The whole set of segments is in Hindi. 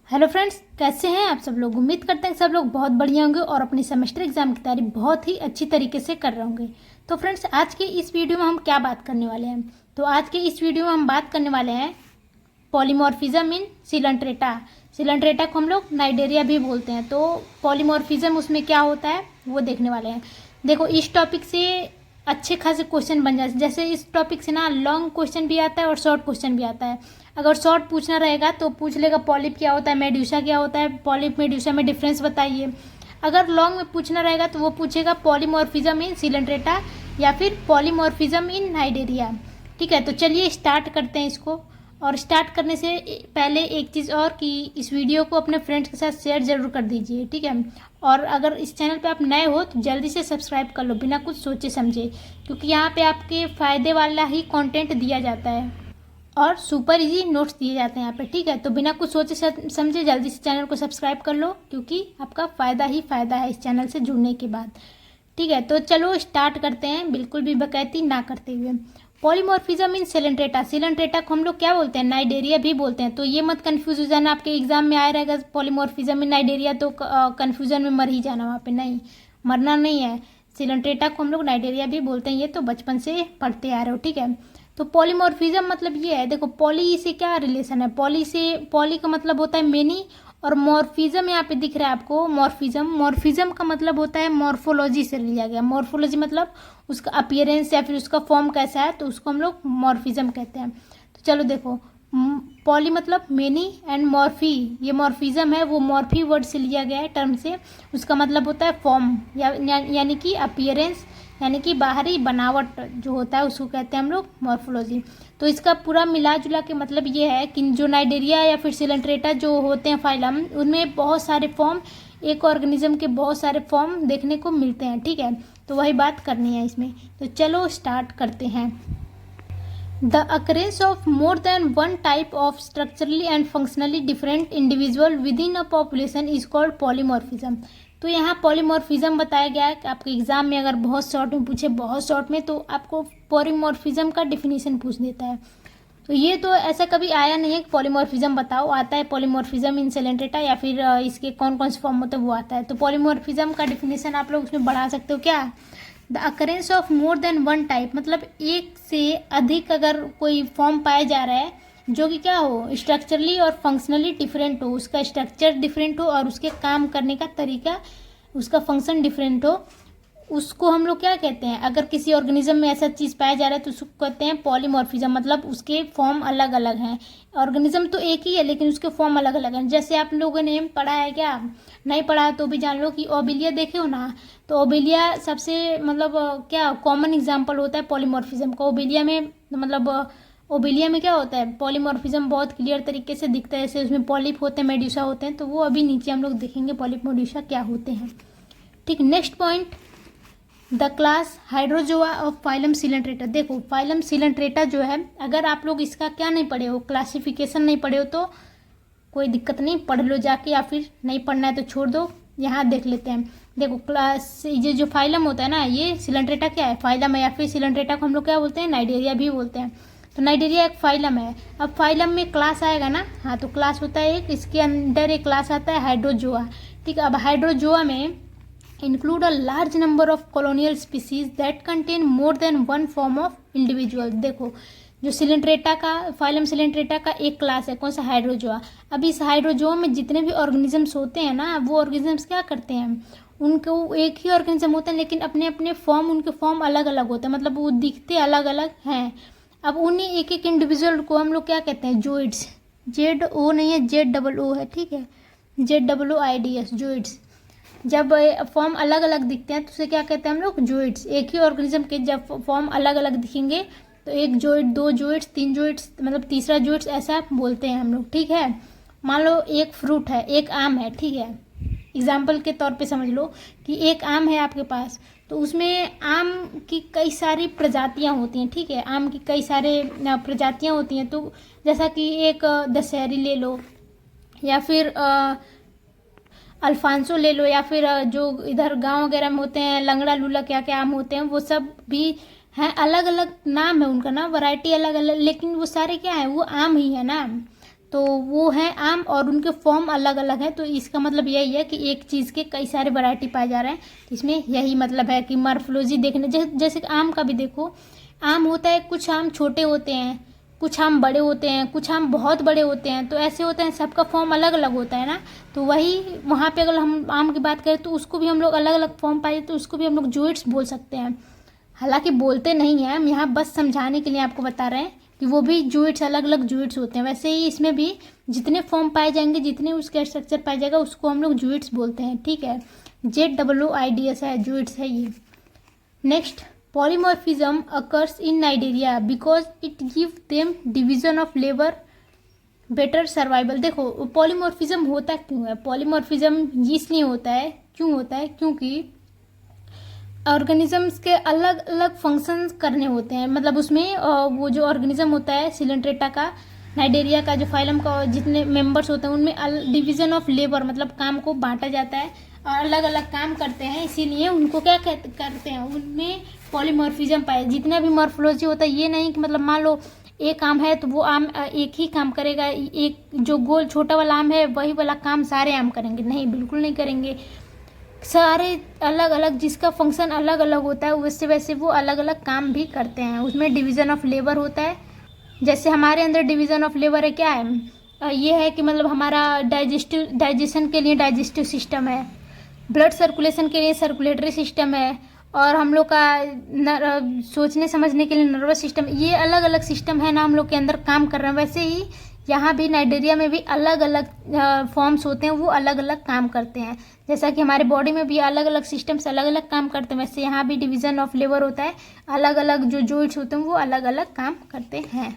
हेलो फ्रेंड्स, कैसे हैं आप सब लोग। उम्मीद करते हैं सब लोग बहुत बढ़िया होंगे और अपनी सेमेस्टर एग्जाम की तैयारी बहुत ही अच्छी तरीके से कर रहे होंगे। तो फ्रेंड्स, आज के इस वीडियो में हम क्या बात करने वाले हैं। तो आज के इस वीडियो में हम बात करने वाले हैं पॉलीमॉर्फिज्म इन सिलेंट्रेटा। सिलेंट्रेटा को हम लोग नाइडेरिया भी बोलते हैं। तो पॉलीमॉर्फिज्म उसमें क्या होता है वो देखने वाले हैं। देखो, इस टॉपिक से अच्छे खासे क्वेश्चन बन जाते हैं। जैसे इस टॉपिक से ना लॉन्ग क्वेश्चन भी आता है और शॉर्ट क्वेश्चन भी आता है। अगर शॉर्ट पूछना रहेगा तो पूछ लेगा पॉलिप क्या होता है, मेड्यूसा क्या होता है, पॉलिप मेड्यूसा में डिफरेंस बताइए। अगर लॉन्ग में पूछना रहेगा तो वो पूछेगा पॉलीमॉर्फिज्म इन सिलेंट्रेटा या फिर पॉलीमॉर्फिज्म इन नाइडेरिया। ठीक है, तो चलिए स्टार्ट करते हैं इसको। और स्टार्ट करने से पहले एक चीज़ और कि इस वीडियो को अपने फ्रेंड्स के साथ शेयर ज़रूर कर दीजिए। ठीक है, और अगर इस चैनल पे आप नए हो तो जल्दी से सब्सक्राइब कर लो बिना कुछ सोचे समझे, क्योंकि यहाँ पे आपके फ़ायदे वाला ही कंटेंट दिया जाता है और सुपर इजी नोट्स दिए जाते हैं यहाँ पे। ठीक है, तो बिना कुछ सोचे समझे जल्दी से चैनल को सब्सक्राइब कर लो, क्योंकि आपका फ़ायदा ही फ़ायदा है इस चैनल से जुड़ने के बाद। ठीक है, तो चलो स्टार्ट करते हैं बिल्कुल भी बकैती ना करते हुए। पॉलीमॉर्फिज्म इन सिलेंट्रेटा। सिलेंट्रेटा को हम लोग क्या बोलते हैं, नाइडेरिया भी बोलते हैं। तो ये मत कन्फ्यूज हो जाना, आपके एग्जाम में आया रहेगा पॉलीमॉर्फिज्म इन नाइडेरिया तो कन्फ्यूजन में मर ही जाना वहाँ पे। नहीं, मरना नहीं है। सिलेंट्रेटा को हम लोग नाइडेरिया भी बोलते हैं, ये तो बचपन से पढ़ते आ रहे हो। ठीक है, तो पॉलीमॉर्फिज्म मतलब ये है। देखो, पॉली से क्या रिलेशन है, पॉली का मतलब होता है मेनी, और मॉर्फिज्म यहाँ पे दिख रहा है आपको। मॉर्फिज्म का मतलब होता है मॉर्फोलॉजी से लिया गया। मॉर्फोलॉजी मतलब उसका अपीयरेंस या फिर उसका फॉर्म कैसा है, तो उसको हम लोग मॉर्फिज्म कहते हैं। तो चलो देखो, पॉली मतलब मेनी एंड मॉर्फी, ये मॉर्फिज्म है वो मॉर्फी वर्ड से लिया गया है, टर्म से। उसका मतलब होता है फॉर्म यानी कि अपीयरेंस, यानी कि बाहरी बनावट जो होता है उसको कहते हैं हम लोग मॉर्फोलॉजी। तो इसका पूरा मिला जुला के मतलब ये है कि जो नाइडेरिया या फिर सिलेंट्रेटा जो होते हैं फाइलम, उनमें बहुत सारे फॉर्म, एक ऑर्गेनिज्म के बहुत सारे फॉर्म देखने को मिलते हैं। ठीक है, तो वही बात करनी है इसमें। तो चलो स्टार्ट करते हैं। The occurrence of more than one type of structurally and functionally different individual within a population is called polymorphism। तो यहाँ पॉलीमॉर्फिज्म बताया गया है कि आपके एग्जाम में अगर बहुत शॉर्ट में पूछे, बहुत शॉर्ट में, तो आपको पॉलीमॉर्फिज्म का डिफिनीशन पूछ देता है। तो ये तो ऐसा कभी आया नहीं है कि पॉलीमॉर्फिज्म बताओ, आता है पॉलीमॉर्फिज्म इन सिलेंट्रेटा या फिर इसके कौन कौन से फॉर्म होते हैं वो आता है। तो पॉलीमॉर्फिज्म का डिफिनीशन आप लोग उसमें बढ़ा सकते हो क्या। The occurrence of more than one type, मतलब एक से अधिक अगर कोई फॉर्म पाया जा रहा है जो कि क्या हो, स्ट्रक्चरली और फंक्शनली डिफरेंट हो, उसका स्ट्रक्चर डिफरेंट हो और उसके काम करने का तरीका, उसका फंक्शन डिफरेंट हो, उसको हम लोग क्या कहते हैं। अगर किसी ऑर्गेनिज्म में ऐसा चीज़ पाया जा रहा है तो उसको कहते हैं पॉलीमॉर्फिज्म, मतलब उसके फॉर्म अलग अलग हैं। ऑर्गेनिज्म तो एक ही है लेकिन उसके फॉर्म अलग अलग हैं। जैसे आप लोगों ने पढ़ा है, क्या नहीं पढ़ा है तो भी जान लो कि ओबिलिया देखे हो ना। तो ओबिलिया सबसे मतलब क्या कॉमन एग्जाम्पल होता है पॉलीमॉर्फिज्म का। ओबिलिया में मतलब ओबिलिया में क्या होता है, पॉलीमॉर्फिज्म बहुत क्लियर तरीके से दिखता है। जैसे उसमें पॉलिप होते हैं, मेड्यूसा होते हैं, तो वो अभी नीचे हम लोग देखेंगे पॉलिप मेड्यूसा क्या होते हैं। ठीक, next point, the class Hydrozoa of phylum Coelenterata. देखो, फाइलम सिलेंट्रेटा जो है, अगर आप लोग इसका क्या नहीं पढ़े हो, क्लासिफिकेशन नहीं पढ़े हो, तो कोई दिक्कत नहीं, पढ़ लो जाके, या फिर नहीं पढ़ना है तो छोड़ दो। यहाँ देख लेते हैं। देखो, क्लास ये जो फाइलम होता है ना, ये सिलेंट्रेटा क्या है, फाइलम है, या फिर सिलेंट्रेटा को हम लोग क्या बोलते हैं, नाइडेरिया भी बोलते हैं। तो नाइडेरिया एक फाइलम है। अब फाइलम में क्लास आएगा ना, हाँ, तो क्लास होता है एक, इसके अंदर एक क्लास आता है हाइड्रोजोआ। ठीक है, अब हाइड्रोजोआ में include a large number of colonial species that contain more than one form of individual। देखो, जो सिलेंट्रेटा का फाइलम सिलेंट्रेटा का एक क्लास है, कौन सा, हाइड्रोजोआ। अब इस हाइड्रोजोआ में जितने भी ऑर्गेनिजम्स होते हैं ना, वो ऑर्गेनिजम्स क्या करते हैं, उनको एक ही ऑर्गेनिज्म होता है लेकिन अपने अपने फॉर्म, उनके फॉर्म अलग अलग होते हैं, मतलब वो दिखते अलग अलग हैं। अब उन्हीं एक एक इंडिविजुअल को हम लोग क्या कहते हैं, जोइड्स। जेड ओ नहीं है, जेड डबल ओ है। ठीक है, ZOOIDS, जोइड्स। जब फॉर्म अलग अलग दिखते हैं तो उसे क्या कहते हैं हम लोग, जोइड्स। एक ही ऑर्गेनिज्म के जब फॉर्म अलग अलग दिखेंगे तो एक जोइड, दो जोइड्स, तीन जोइड्स, मतलब तीसरा जोइड्स, ऐसा बोलते हैं हम लोग। ठीक है, मान लो एक फ्रूट है, एक आम है। ठीक है, एग्जाम्पल के तौर पे समझ लो कि एक आम है आपके पास, तो उसमें आम की कई सारी प्रजातियां होती हैं। ठीक है, आम की कई सारे प्रजातियां होती हैं। तो जैसा कि एक दशहरी ले लो, या फिर अल्फांसो ले लो, या फिर जो इधर गांव वगैरह में होते हैं लंगड़ा लूला, क्या क्या आम होते हैं, वो सब भी हैं। अलग अलग नाम है उनका ना, वैरायटी अलग अलग, लेकिन वो सारे क्या है, वो आम ही है ना। तो वो हैं आम और उनके फॉर्म अलग अलग हैं। तो इसका मतलब यही है कि एक चीज़ के कई सारे वैरायटी पाए जा रहे हैं। तो इसमें यही मतलब है कि मॉर्फोलॉजी देखने जैसे कि आम का भी देखो, आम होता है, कुछ आम छोटे होते हैं, कुछ आम बड़े होते हैं, कुछ आम बहुत बड़े होते हैं। तो ऐसे होते हैं, सबका फॉर्म अलग अलग होता है ना। तो वही वहाँ पे अगर हम आम की बात करें तो उसको भी हम लोग अलग अलग फॉर्म पाए तो उसको भी हम लोग जूइट्स बोल सकते हैं। हालांकि बोलते नहीं हैं हम, यहाँ बस समझाने के लिए आपको बता रहे हैं कि वो भी जूइट्स अलग अलग जूइट्स होते हैं। वैसे ही इसमें भी जितने फॉर्म पाए जाएंगे, जितने उसका स्ट्रक्चर पाया जाएगा, उसको हम लोग जूइट्स बोलते हैं। ठीक है, ZOOIDS है, जूइट्स है ये। Next, polymorphism occurs in Nigeria because it give them division of labour, better survival. देखो पॉलीमॉर्फिज्म होता क्यों है? पॉलीमॉर्फिज्म इसलिए होता है, क्यों होता है, क्योंकि ऑर्गेनिजम्स के अलग अलग फंक्शंस करने होते हैं। मतलब उसमें वो जो ऑर्गेनिज्म होता है सिलेंट्रेटा का, नाइजीरिया का जो फाइलम का जितने मेंबर्स होते हैं उनमें डिवीजन ऑफ लेबर मतलब काम को बांटा जाता है और अलग अलग काम करते हैं। इसीलिए उनको क्या करते हैं, उनमें पॉलीमॉर्फिज्म पाए। जितना भी मॉर्फोलॉजी होता है, ये नहीं कि मतलब मान लो एक आम है तो वो आम एक ही काम करेगा, एक जो गोल छोटा वाला आम है वही वाला काम सारे आम करेंगे, नहीं, बिल्कुल नहीं करेंगे। सारे अलग अलग, जिसका फंक्शन अलग अलग होता है वैसे वैसे वो अलग अलग काम भी करते हैं। उसमें डिवीज़न ऑफ लेबर होता है। जैसे हमारे अंदर डिवीज़न ऑफ लेबर है, क्या है, ये है कि मतलब हमारा डाइजेशन के लिए डाइजेस्टिव सिस्टम है, ब्लड सर्कुलेशन के लिए सर्कुलेटरी सिस्टम है, और हम लोग का सोचने समझने के लिए नर्वस सिस्टम। ये अलग अलग सिस्टम है ना, हम लोग के अंदर काम कर रहे हैं। वैसे ही यहाँ भी नाइजीरिया में भी अलग अलग फॉर्म्स होते हैं, वो अलग अलग काम करते हैं। जैसा कि हमारे बॉडी में भी अलग अलग सिस्टम्स अलग अलग काम करते हैं, वैसे यहाँ भी डिवीज़न ऑफ लेबर होता है, अलग अलग जो जॉइंट्स होते हैं वो अलग अलग काम करते हैं।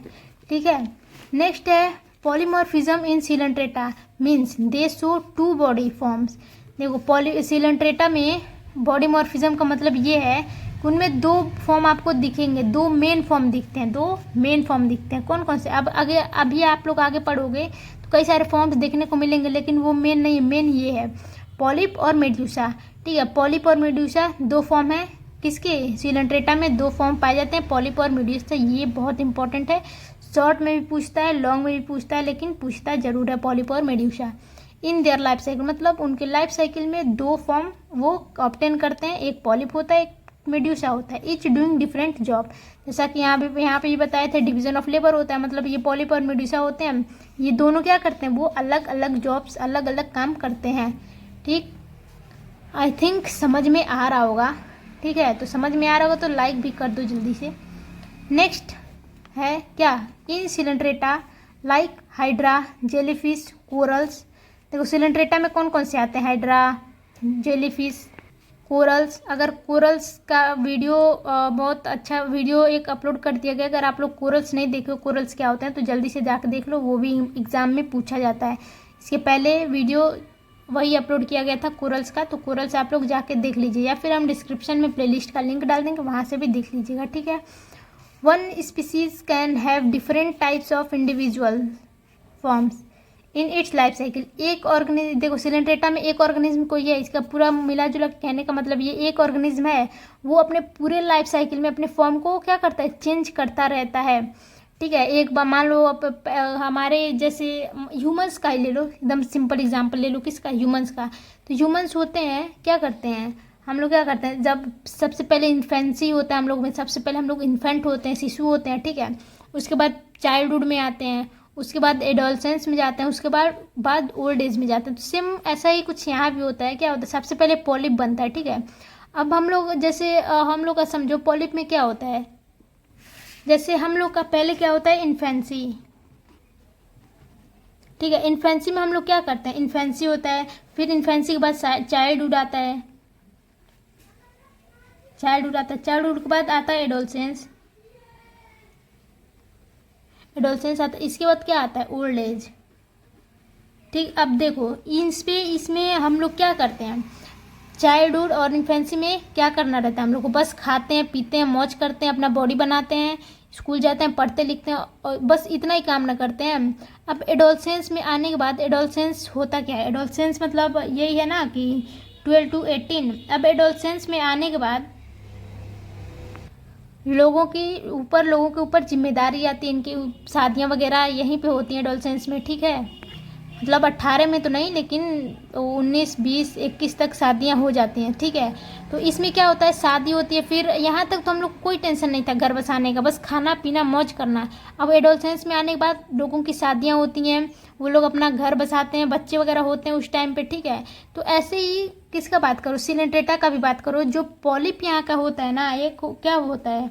ठीक है, नेक्स्ट है polymorphism in Coelenterata means they show 2 body forms. देखो सिलेंट्रेटा में बॉडी मॉर्फिज्म का मतलब ये है कि उनमें 2 फॉर्म आपको दिखेंगे, 2 मेन फॉर्म दिखते हैं, 2 मेन फॉर्म दिखते हैं। कौन कौन से? अब आगे अभी आप लोग आगे पढ़ोगे तो कई सारे फॉर्म्स देखने को मिलेंगे, लेकिन वो मेन नहीं, मेन ये है पॉलिप और मेड्यूसा। ठीक है, पॉलिप और मेड्यूसा 2 फॉर्म है। किसके? सिलेंट्रेटा में 2 फॉर्म पाए जाते हैं, पॉलिप और मेड्यूसा। ये बहुत इंपॉर्टेंट है, शॉर्ट में भी पूछता है, लॉन्ग में भी पूछता है, लेकिन पूछता जरूर है पॉलिप और medusa. In their life cycle मतलब उनके लाइफ साइकिल में 2 फॉर्म वो ऑब्टेन करते हैं, एक पॉलिप होता है, एक मेड्यूसा होता है, ईच डूइंग डिफरेंट जॉब। जैसा कि यहाँ पे ये बताए थे डिवीजन ऑफ लेबर होता है, मतलब ये पॉलिप और मेड्यूसा होते हैं, ये दोनों क्या करते हैं, वो अलग अलग जॉब्स अलग अलग काम करते हैं। ठीक, आई थिंक समझ में आ रहा होगा। ठीक है, तो समझ में आ रहा होगा तो लाइक भी कर दो जल्दी से। नेक्स्ट है क्या, in Coelenterata like hydra, jellyfish, corals. देखो सिलेंट्रेटा में कौन कौन से आते हैं, हाइड्रा, जेलीफिश, कोरल्स। अगर कोरल्स का वीडियो बहुत अच्छा वीडियो एक अपलोड कर दिया गया, अगर आप लोग कोरल्स नहीं देखे हो कोरल्स क्या होते हैं तो जल्दी से जाकर देख लो, वो भी एग्ज़ाम में पूछा जाता है। इसके पहले वीडियो वही अपलोड किया गया था कोरल्स का, तो कोरल्स आप लोग जाके देख लीजिए, या फिर हम डिस्क्रिप्शन में प्लेलिस्ट का लिंक डाल देंगे, वहाँ से भी देख लीजिएगा। ठीक है, 1 species can have different types of individual forms in its life cycle. एक ऑर्गेनिज्म, देखो सिलेंट्रेटा में एक ऑर्गेनिज्म कोई है, इसका पूरा मिला जुला कहने का मतलब ये एक ऑर्गेनिज्म है, वो अपने पूरे लाइफ साइकिल में अपने फॉर्म को क्या करता है, चेंज करता रहता है। ठीक है, एक बार मान लो हमारे जैसे ह्यूमंस का ही ले लो, एकदम सिंपल एग्जांपल ले लो, किसका, ह्यूमंस का। तो ह्यूमंस होते हैं, क्या करते हैं हम लोग, क्या करते हैं, जब सबसे पहले इन्फेंसी होता है हम लोग में, सबसे पहले हम लोग इन्फेंट होते हैं, शिशु होते हैं। ठीक है, उसके बाद चाइल्डहुड में आते हैं, उसके बाद एडोलसेंस में जाते हैं, उसके बाद ओल्ड एज में जाते हैं। तो सेम ऐसा ही कुछ यहाँ भी होता है। क्या होता है, सबसे पहले पॉलिप बनता है। ठीक है, अब हम लोग जैसे हम लोग का समझो पॉलिप में क्या होता है, जैसे हम लोग का पहले क्या होता है, इन्फेंसी। ठीक है, इन्फेंसी में हम लोग क्या करते हैं, इन्फेंसी होता है, फिर इन्फेंसी के बाद चाइल्डहुड आता है, चाइल्डहुड के बाद आता है एडोलसेंस आता है, इसके बाद क्या आता है, ओल्ड एज। ठीक, अब देखो इसमें हम लोग क्या करते हैं, चाइल्डहुड और इन्फेंसी में क्या करना रहता है हम लोग को, बस खाते हैं, पीते हैं, मौज करते हैं, अपना बॉडी बनाते हैं, स्कूल जाते हैं, पढ़ते लिखते हैं, और बस इतना ही काम ना करते हैं। अब एडोलसेंस में आने के बाद एडोलसेंस होता क्या है, एडोलसेंस मतलब यही है ना कि 12 to 18। अब एडोलसेंस में आने के बाद लोगों के ऊपर जिम्मेदारी आती है, इनकी शादियाँ वगैरह यहीं पे होती हैं एडोलसेंस में, ठीक है। मतलब 18 में तो नहीं, लेकिन 19, 20, 21 तक शादियां हो जाती हैं, ठीक है। तो इसमें क्या होता है, शादी होती है, फिर यहाँ तक तो हम लोग को कोई टेंशन नहीं था घर बसाने का, बस खाना पीना मौज करना। अब एडोलसेंस में आने के बाद लोगों की शादियां होती हैं, वो लोग अपना घर बसाते हैं, बच्चे वगैरह होते हैं उस टाइम पे, ठीक है। तो ऐसे ही किसका बात करो, सिलेंट्रेटा का भी बात करो। जो पॉलिप यहाँ का होता है ना, एक क्या होता है,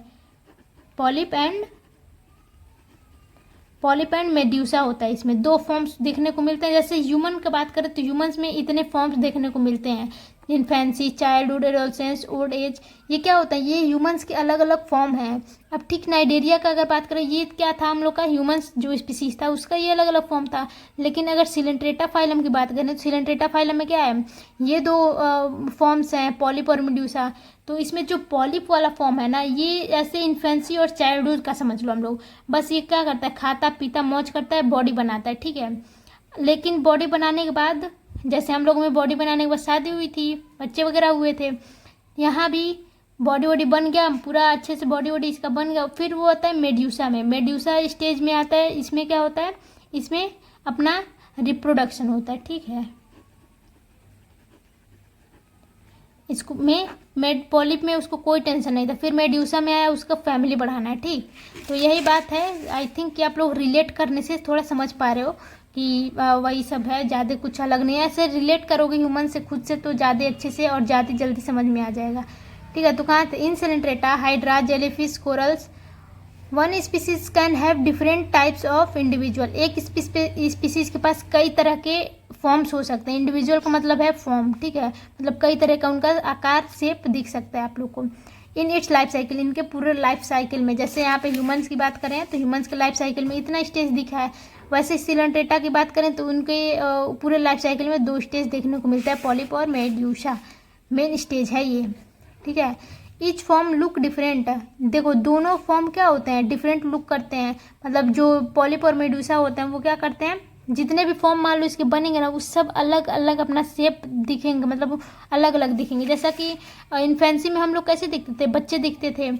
पॉलिप एंड मेड्यूसा होता है। इसमें 2 फॉर्म्स देखने को मिलते हैं। जैसे ह्यूमन की बात करें तो ह्यूमंस में इतने फॉर्म्स देखने को मिलते हैं, infancy, childhood, adolescence, old age. ये क्या होता है, ये ह्यूमंस के अलग अलग फॉर्म हैं। अब ठीक नाइडेरिया का अगर बात करें, ये क्या था हम लोग का, ह्यूमंस जो स्पीसीज था उसका ये अलग अलग फॉर्म था। लेकिन अगर सिलेंट्रेटा फाइलम की बात करें तो सिलेंट्रेटा फाइलम में क्या है, ये 2 फॉर्म्स हैं, पॉलिप और मेड्यूसा। तो इसमें जो पॉलिप वाला फॉर्म है ना, ये ऐसे इन्फेंसी और चाइल्डहुड का समझ लो हम लोग। बस ये क्या करता है, खाता पीता मौज करता है, बॉडी बनाता है, ठीक है। लेकिन बॉडी बनाने के बाद, जैसे हम लोगों में बॉडी बनाने के बाद शादी हुई थी, बच्चे वगैरह हुए थे, यहाँ भी बॉडी वॉडी बन गया पूरा अच्छे से, बॉडी वॉडी इसका बन गया। फिर वो आता है मेड्यूसा में, मेड्यूसा स्टेज में आता है। इसमें क्या होता है, इसमें अपना रिप्रोडक्शन होता है, ठीक है। इसको में पॉलिप में उसको कोई टेंशन नहीं था, फिर मेड्यूसा में आया, उसका फैमिली बढ़ाना है, ठीक। तो यही बात है। आई थिंक कि आप लोग रिलेट करने से थोड़ा समझ पा रहे हो कि वही सब है, ज़्यादा कुछ अलग नहीं है। ऐसे रिलेट करोगे ह्यूमन से खुद से तो ज़्यादा अच्छे से और ज़्यादा जल्दी समझ में आ जाएगा, ठीक है। तो कहाँ थे, in Coelenterata, hydra, jellyfish, corals, one species can have different types of individual. एक स्पीसीज के पास कई तरह के फॉर्म्स हो सकते हैं। इंडिविजुअल का मतलब है फॉर्म, ठीक है, मतलब कई तरह का उनका आकार शेप दिख सकता है आप लोग को। इन इट्स लाइफ साइकिल, इनके पूरे लाइफ साइकिल में, जैसे यहाँ पे ह्यूमंस की बात करें तो ह्यूमंस के लाइफ साइकिल में इतना स्टेज दिखा है, वैसे सिलेंट्रेटा की बात करें तो उनके पूरे लाइफ साइकिल में 2 स्टेज देखने को मिलता है, पॉलिप और मेड्यूसा। मेन स्टेज है ये, ठीक है। Each form look different. देखो दोनों फॉर्म क्या होते हैं, डिफरेंट लुक करते हैं। मतलब जो पॉलिप और मेडूसा होते हैं वो क्या करते हैं, जितने भी फॉर्म मान लो इसके बनेंगे ना, वो सब अलग अलग अपना शेप दिखेंगे, मतलब अलग अलग दिखेंगे। जैसा कि इन्फेंसी में हम लोग कैसे दिखते थे, बच्चे दिखते थे।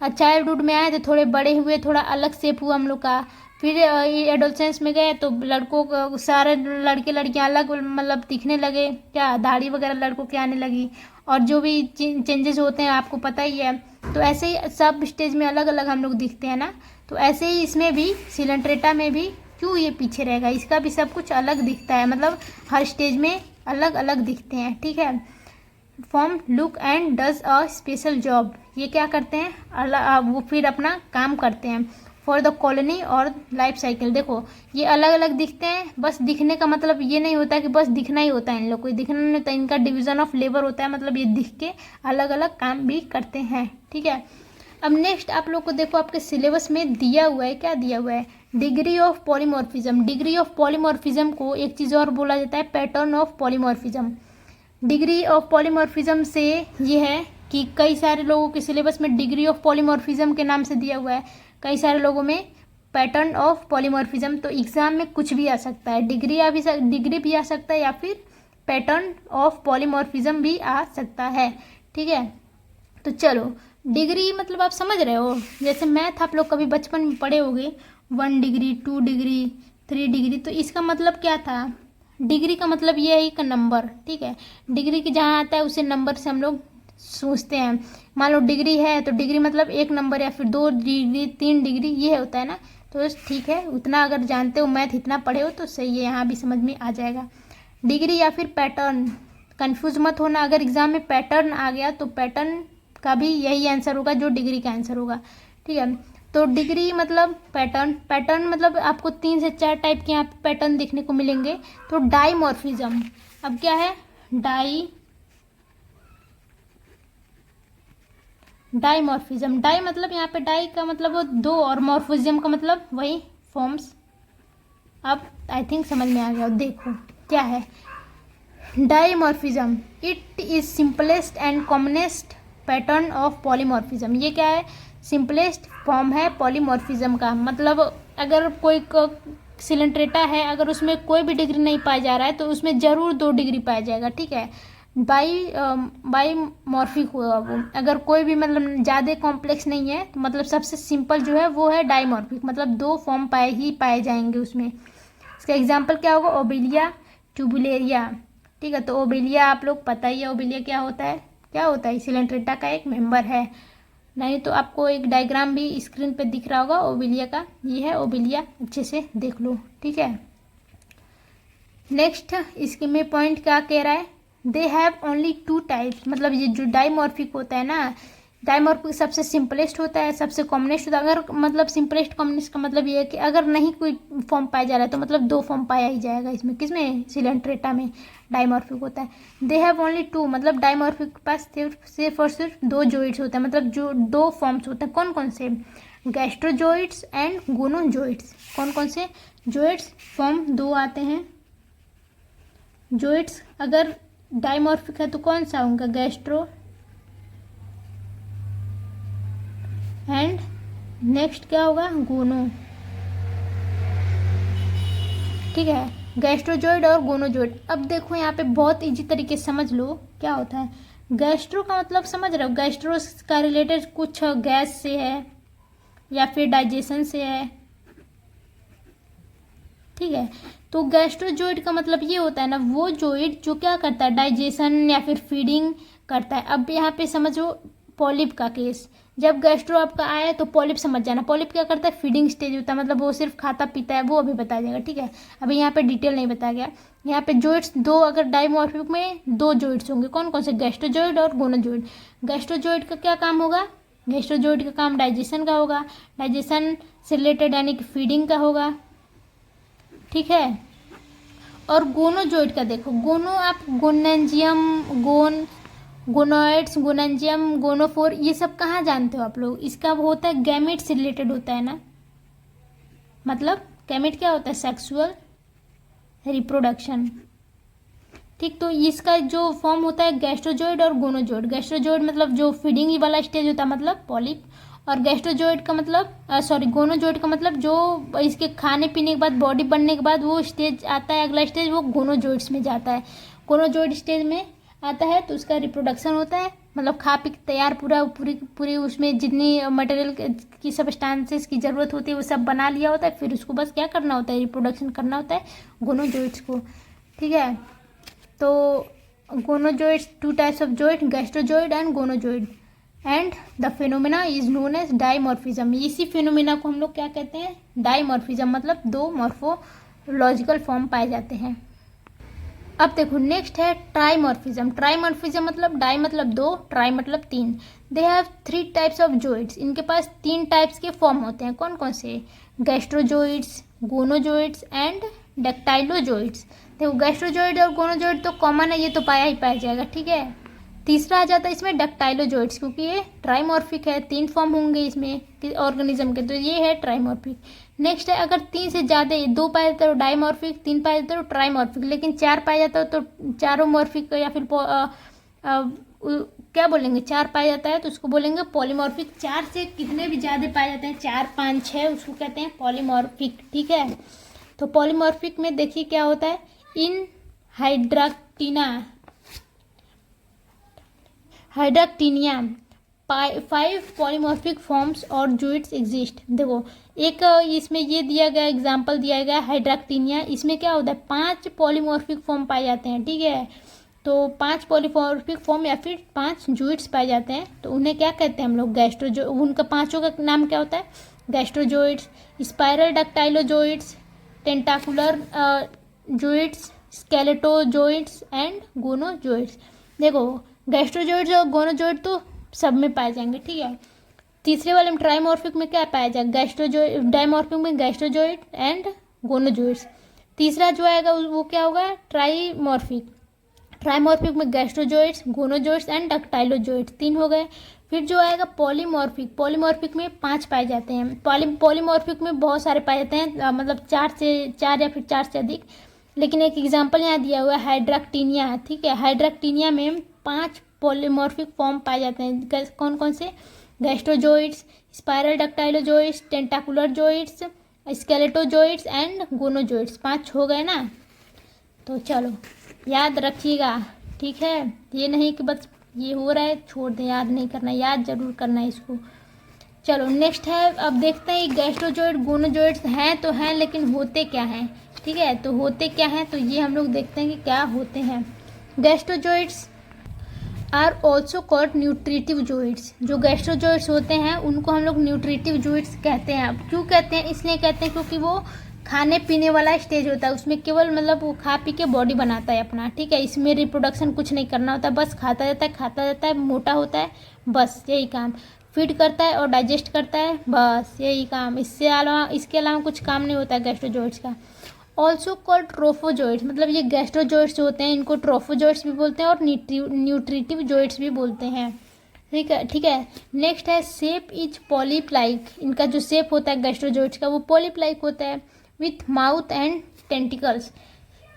चाइल्डहुड में आए तो थोड़े बड़े हुए, थोड़ा अलग शेप हुआ हम लोग का। फिर एडोलसेंस में गए तो लड़कों को, सारे लड़के लड़कियां अलग मतलब दिखने लगे, क्या दाढ़ी वगैरह लड़कों के आने लगी, और जो भी चेंजेस होते हैं आपको पता ही है। तो ऐसे ही सब स्टेज में अलग अलग हम लोग दिखते हैं ना, तो ऐसे ही इसमें भी सिलेंट्रेटा में भी क्यों ये पीछे रहेगा, इसका भी सब कुछ अलग दिखता है, मतलब हर स्टेज में अलग अलग दिखते हैं, ठीक है। Form look and does a special job, ये क्या करते हैं, वो फिर अपना काम करते हैं फॉर द कॉलोनी और लाइफ साइकिल। देखो ये अलग अलग दिखते हैं, बस दिखने का मतलब ये नहीं होता कि बस दिखना ही होता है, इन लोग को दिखना नहीं होता, इनका डिवीजन ऑफ लेबर होता है, मतलब ये दिख के अलग अलग काम भी करते हैं, ठीक है। अब नेक्स्ट आप लोग को देखो, आपके सिलेबस में दिया हुआ है, क्या दिया हुआ है, degree of polymorphism. Degree of polymorphism को एक चीज़ और बोला जाता है, pattern of polymorphism. Degree of polymorphism से ये है कि कई सारे लोगों के सिलेबस में डिग्री ऑफ पॉलीमॉर्फिज्म के नाम से दिया हुआ है, कई सारे लोगों में पैटर्न ऑफ पॉलीमॉर्फिज्म। तो एग्जाम में कुछ भी आ सकता है, डिग्री भी आ सकता है या फिर पैटर्न ऑफ पॉलीमॉर्फिज्म भी आ सकता है, ठीक है। तो चलो डिग्री मतलब आप समझ रहे हो, जैसे मैथ आप लोग कभी बचपन में पढ़े होंगे, 1 डिग्री 2 डिग्री 3 डिग्री, तो इसका मतलब क्या था, डिग्री का मतलब ये है एक नंबर, ठीक है। डिग्री की जहाँ आता है उसे नंबर से हम लोग सोचते हैं। मान लो डिग्री है तो डिग्री मतलब 1 नंबर या फिर 2 डिग्री 3 डिग्री, ये होता है ना। तो ठीक है, उतना अगर जानते हो, मैथ इतना पढ़े हो तो सही है, यहाँ भी समझ में आ जाएगा। डिग्री या फिर पैटर्न, कंफ्यूज मत होना, अगर एग्जाम में पैटर्न आ गया तो पैटर्न का भी यही आंसर होगा जो डिग्री का आंसर होगा, ठीक है। तो डिग्री मतलब पैटर्न मतलब आपको 3 से 4 टाइप के यहाँ पे पैटर्न देखने को मिलेंगे। तो डाइमॉर्फिज्म, अब क्या है, डाइमॉर्फिज्म। डाई मतलब यहाँ पे डाई का मतलब वो 2 और मॉर्फिज्म का मतलब वही फॉर्म्स। अब आई थिंक समझ में आ गया, देखो क्या है dimorphism. It is simplest and commonest pattern of polymorphism. ये क्या है, सिंपलेस्ट फॉर्म है पॉलीमॉर्फिज्म का। मतलब अगर कोई सिलेंट्रेटा है, अगर उसमें कोई भी डिग्री नहीं पाया जा रहा है तो उसमें ज़रूर 2 डिग्री पाया जाएगा, ठीक है। बाईमॉर्फिक होगा वो। अगर कोई भी मतलब ज़्यादा कॉम्प्लेक्स नहीं है तो मतलब सबसे सिंपल जो है वो है डाईमॉर्फिक, मतलब दो फॉर्म पाए जाएंगे उसमें। इसका एग्जांपल क्या होगा, ओबेलिया, ट्यूबुलेरिया। ठीक है, तो ओबेलिया आप लोग पता ही है ओबेलिया क्या होता है, सिलेंट्रेटा का एक मेंबर है। नहीं तो आपको एक डायग्राम भी स्क्रीन पे दिख रहा होगा ओबेलिया का, ये है ओबेलिया, अच्छे से देख लो। ठीक है, नेक्स्ट इसके में पॉइंट क्या कह रहा है, दे हैव ओनली 2 टाइप्स, मतलब ये जो डाइमॉर्फिक होता है ना, डाइमॉर्फिक सबसे सिंपलेस्ट होता है, सबसे कॉमनेस्ट होता है। अगर मतलब सिंपलेस्ट कॉमनेस्ट का मतलब ये है कि अगर नहीं कोई फॉर्म पाया जा रहा है तो मतलब 2 फॉर्म पाया ही जाएगा इसमें, किसमें, सिलेंट्रेटा में डाइमॉर्फिक होता है। दे हैव ओनली 2, मतलब डाइमॉर्फिक के पास सिर्फ और सिर्फ 2 जोइड्स होते हैं, मतलब जो 2 फॉर्म्स होते हैं। कौन कौन से, गैस्ट्रोजोइड्स एंड गोनोजोइड्स। कौन कौन से जोइड्स, फॉर्म 2 आते हैं जोइड्स। अगर डाइमॉर्फिक है तो कौन सा होगा, गैस्ट्रो एंड नेक्स्ट क्या होगा, गोनो। ठीक है, गैस्ट्रोजोइड और गोनोजोइड। अब देखो यहाँ पे बहुत इजी तरीके से समझ लो क्या होता है। गैस्ट्रो का मतलब समझ रहे हो, गैस्ट्रो का रिलेटेड कुछ गैस से है या फिर डाइजेशन से है। ठीक है, तो गैस्ट्रोजोइड का मतलब ये होता है ना, वो जोइड जो क्या करता है, डाइजेशन या फिर फीडिंग करता है। अब यहाँ पे समझो पॉलिप का केस, जब गैस्ट्रो आपका आया तो पॉलिप समझ जाना, पॉलिप क्या करता है, फीडिंग स्टेज होता है, मतलब वो सिर्फ खाता पीता है, वो अभी बताया जाएगा। ठीक है, अभी यहाँ पे डिटेल नहीं बताया गया। यहाँ पे जोइड्स 2, अगर डाइमॉर्फिक में 2 जोइड्स होंगे, कौन कौन से, गैस्ट्रोजोइड और गोनोजोइड। गैस्ट्रोजोइड का क्या काम होगा, गैस्ट्रोजोइड का काम डाइजेशन का होगा, डाइजेशन से रिलेटेड यानी कि फीडिंग का होगा। ठीक है, और गोनोजोइड का देखो, गोनो आप गोनेंजियम, गोनोइड्स, गोनेंजियम, गोनोफोर, ये सब कहाँ जानते हो आप लोग, इसका वो होता है गैमेट से रिलेटेड होता है ना, मतलब गैमेट क्या होता है, सेक्सुअल रिप्रोडक्शन। ठीक, तो इसका जो फॉर्म होता है गैस्ट्रोजोइड और गोनोजोइड। गैस्ट्रोजोइड मतलब जो फीडिंग वाला स्टेज होता है, मतलब पॉलिप, और गैस्ट्रोजोइड का मतलब गोनोजोइड का मतलब जो इसके खाने पीने के बाद, बॉडी बनने के बाद वो स्टेज आता है, अगला स्टेज वो गोनोजोइड्स में जाता है। गोनोजोइड स्टेज में आता है तो उसका रिप्रोडक्शन होता है, मतलब खा पी तैयार पूरी उसमें जितनी मटेरियल की सब्सटेंसेस की ज़रूरत होती है वो सब बना लिया होता है, फिर उसको बस क्या करना होता है, रिप्रोडक्शन करना होता है गोनोजोइड्स को। ठीक है, तो gonozooids 2 types of zooid, gastrozooid and gonozooid, and the phenomena is known as dimorphism. इसी फिनोमिना को हम लोग क्या कहते हैं, डाइमॉर्फिज्म, मतलब 2 मॉर्फोलॉजिकल फॉर्म पाए जाते हैं। अब देखो नेक्स्ट है ट्राइमॉर्फिज्म। ट्राइमॉर्फिज्म मतलब डाई मतलब 2, ट्राई मतलब 3। They have 3 types of zooids, इनके पास 3 टाइप्स के फॉर्म होते हैं। कौन कौन से, गैस्ट्रोजोइड्स, गोनोजोइड्स एंड डेक्टाइलोजोइड्स। देखो गैस्ट्रोजोइड और गोनोजोइड तो कॉमन है, ये तो पाया ही पाया जाएगा। ठीक है, तीसरा आ जाता है इसमें डेक्टाइलोजोइड्स, क्योंकि ये ट्राइमॉर्फिक है, 3 फॉर्म होंगे इसमें ऑर्गेनिज्म के, तो ये है ट्राइमॉर्फिक। नेक्स्ट है, अगर 3 से ज़्यादा, 2 पाया जाता है तो डाइमॉर्फिक, 3 पाया जाता है तो ट्राइमॉर्फिक, लेकिन 4 पाया जाता है तो चारोमॉर्फिक, या फिर क्या बोलेंगे, 4 पाया जाता है तो उसको बोलेंगे पॉलीमॉर्फिक। 4 से कितने भी ज़्यादा पाए जाते हैं, 4, 5, 6, उसको कहते हैं पॉलीमॉर्फिक। ठीक है, तो पॉलीमॉर्फिक में देखिए क्या होता है, इन हाइड्रैक्टिनिया 5 पॉलीमॉर्फिक फॉर्म्स और जोइड्स एग्जिस्ट। देखो एक इसमें ये दिया गया एग्जांपल दिया गया हाइड्रैक्टिनिया, इसमें क्या होता है, 5 पॉलीमॉर्फिक फॉर्म पाए जाते हैं। ठीक है, तो 5 पॉलीमॉर्फिक फॉर्म या फिर 5 जोइड्स पाए जाते हैं, तो उन्हें क्या कहते हैं हम लोग, गैस्ट्रोजो, उनका पांचों का नाम क्या होता है, गैस्ट्रोजोइड्स, स्पाइरल डक्टाइलोजोइड्स, टेंटाकुलर जोइड्स, स्केलेटोजोइड्स एंड गोनोजोइड्स। देखो गैस्ट्रोजोइड्स और गोनोजोइड तो सब में पाए जाएंगे। ठीक है, तीसरे वाले में ट्राइमॉर्फिक में क्या पाया जाएगा, गैस्ट्रोजोइड, डाइमॉर्फिक में गैस्ट्रोजोइड एंड गोनोजोइड्स। तीसरा जो आएगा वो क्या होगा, ट्राइमॉर्फिक। ट्राइमॉर्फिक में गैस्ट्रोजोइड्स, गोनोजोइड्स एंड डक्टाइलोजोइड्स, 3 हो गए। फिर जो आएगा पॉलीमॉर्फिक, पॉलीमॉर्फिक में 5 पाए जाते हैं। पॉलीमॉर्फिक में बहुत सारे पाए जाते हैं, मतलब 4 या फिर 4 से अधिक, लेकिन एक एग्जाम्पल यहाँ दिया हुआ है हाइड्रैक्टिनिया। ठीक है, हाइड्रैक्टिनिया में 5 पॉलीमॉर्फिक फॉर्म पाए जाते हैं। कौन कौन से, गैस्ट्रोजोइड्स, स्पाइरल डक्टाइलोजोइड्स, टेंटाकुलर जोइड्स, स्केलेटोजोइड्स एंड गोनोजोइड्स। 5 हो गए ना, तो चलो याद रखिएगा ठीक है, ये नहीं कि बस ये हो रहा है छोड़ दें, याद नहीं करना, याद जरूर करना है इसको। चलो नेक्स्ट है, अब देखते हैं गैस्ट्रोजॉइड गोनोजॉइड्स हैं तो हैं, लेकिन होते क्या हैं। ठीक है, तो होते क्या हैं, तो ये हम लोग देखते हैं कि क्या होते हैं। गैस्ट्रोजॉइड्स आर ऑल्सो कॉल्ड न्यूट्रिटिव जॉइड्स। जो गैस्ट्रोजॉइड्स होते हैं उनको हम लोग न्यूट्रिटिव जॉइड्स कहते हैं। अब क्यों कहते हैं, इसलिए कहते हैं क्योंकि वो खाने पीने वाला स्टेज होता है, उसमें केवल मतलब वो खा पी के बॉडी बनाता है अपना। ठीक है, इसमें रिप्रोडक्शन कुछ नहीं करना होता, बस खाता जाता है, मोटा होता है, बस यही काम। फीड करता है और डाइजेस्ट करता है, बस यही काम। इसके अलावा कुछ काम नहीं होता है गैस्ट्रोजॉइड्स का। ऑल्सो कॉल्ड ट्रोफोजॉइड्स, मतलब ये गैस्ट्रोजॉइड्स होते हैं, इनको ट्रोफोजॉइड्स भी बोलते हैं और न्यूट्रिटिव जॉइड्स भी बोलते हैं। ठीक है। नेक्स्ट है शेप इज पॉलिप लाइक। इनका जो शेप होता है गैस्ट्रोजॉइड्स का वो पॉलिप लाइक होता है विथ माउथ एंड टेंटिकल्स।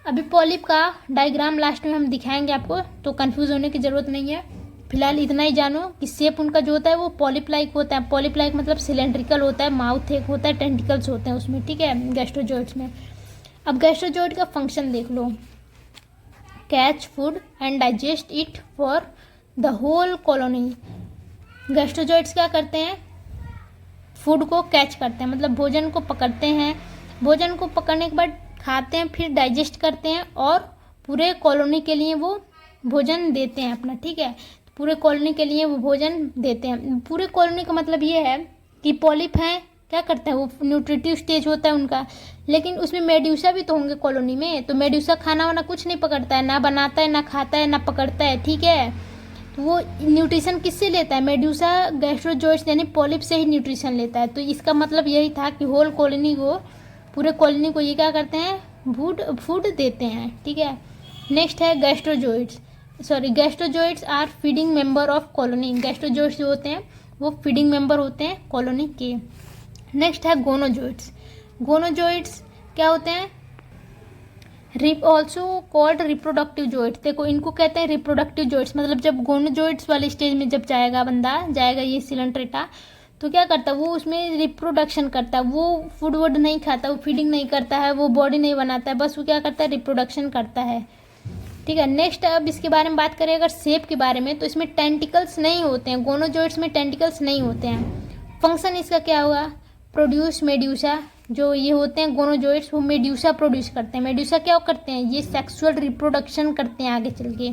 अभी पॉलिप का डायग्राम लास्ट में हम दिखाएंगे आपको, तो कंफ्यूज होने की ज़रूरत नहीं है। फिलहाल इतना ही जानो कि शेप उनका जो होता है वो पॉलिप लाइक होता है। पॉलिप लाइक मतलब सिलेंड्रिकल होता है, माउथ एक होता है, टेंटिकल्स होते हैं उसमें। ठीक है, गैस्ट्रोजॉइड्स में। अब गैस्ट्रोजॉइड का फंक्शन देख लो, catch food and digest it for the whole colony. Gastrozooids क्या करते हैं, फूड को कैच करते हैं, मतलब भोजन को पकड़ते हैं, भोजन को पकड़ने के बाद खाते हैं, फिर डाइजेस्ट करते हैं और पूरे कॉलोनी के लिए वो भोजन देते हैं अपना। ठीक है, पूरे कॉलोनी के लिए वो भोजन देते हैं। पूरे कॉलोनी का मतलब ये है कि पॉलिप हैं, क्या करते हैं वो न्यूट्रिटिव स्टेज होता है उनका, लेकिन उसमें मेड्यूसा भी तो होंगे कॉलोनी में। तो मेड्यूसा खाना वाना कुछ नहीं पकड़ता है, ना बनाता है, ना खाता है, ना पकड़ता है। ठीक है, तो वो न्यूट्रिशन किससे लेता है, मेड्यूसा गैस्ट्रोजॉइड्स यानी पॉलिप से ही न्यूट्रिशन लेता है। तो इसका मतलब यही था कि होल कॉलोनी को, पूरे कॉलोनी को ये क्या करते हैं, फूड देते हैं। ठीक है। नेक्स्ट है gastrozooids are feeding member of colony. Gastrozooids जो होते हैं वो फीडिंग मेंबर होते हैं कॉलोनी के। नेक्स्ट है गोनोजॉइड्स। गोनोजॉइड्स क्या होते हैं, ऑल्सो कॉल्ड रिप्रोडक्टिव जॉइड्स। देखो इनको कहते हैं रिप्रोडक्टिव जॉइड्स, मतलब जब गोनोजॉइड्स वाले स्टेज में जब जाएगा ये सिलेंट्रेटा, तो क्या करता है वो उसमें रिप्रोडक्शन करता है। वो फूड वूड नहीं खाता, वो फीडिंग नहीं करता है, वो बॉडी नहीं बनाता है, बस वो क्या करता है, रिप्रोडक्शन करता है। ठीक है। नेक्स्ट अब इसके बारे में बात करें अगर शेप के बारे में, तो इसमें टेंटिकल्स नहीं होते हैं, गोनोजॉइड्स में टेंटिकल्स नहीं होते हैं। फंक्शन इसका क्या होगा, प्रोड्यूस मेड्यूसा। जो ये होते हैं गोनोजॉइड्स वो मेड्यूसा प्रोड्यूस करते हैं। मेड्यूसा क्या करते हैं, ये सेक्सुअल रिप्रोडक्शन करते हैं आगे चल के।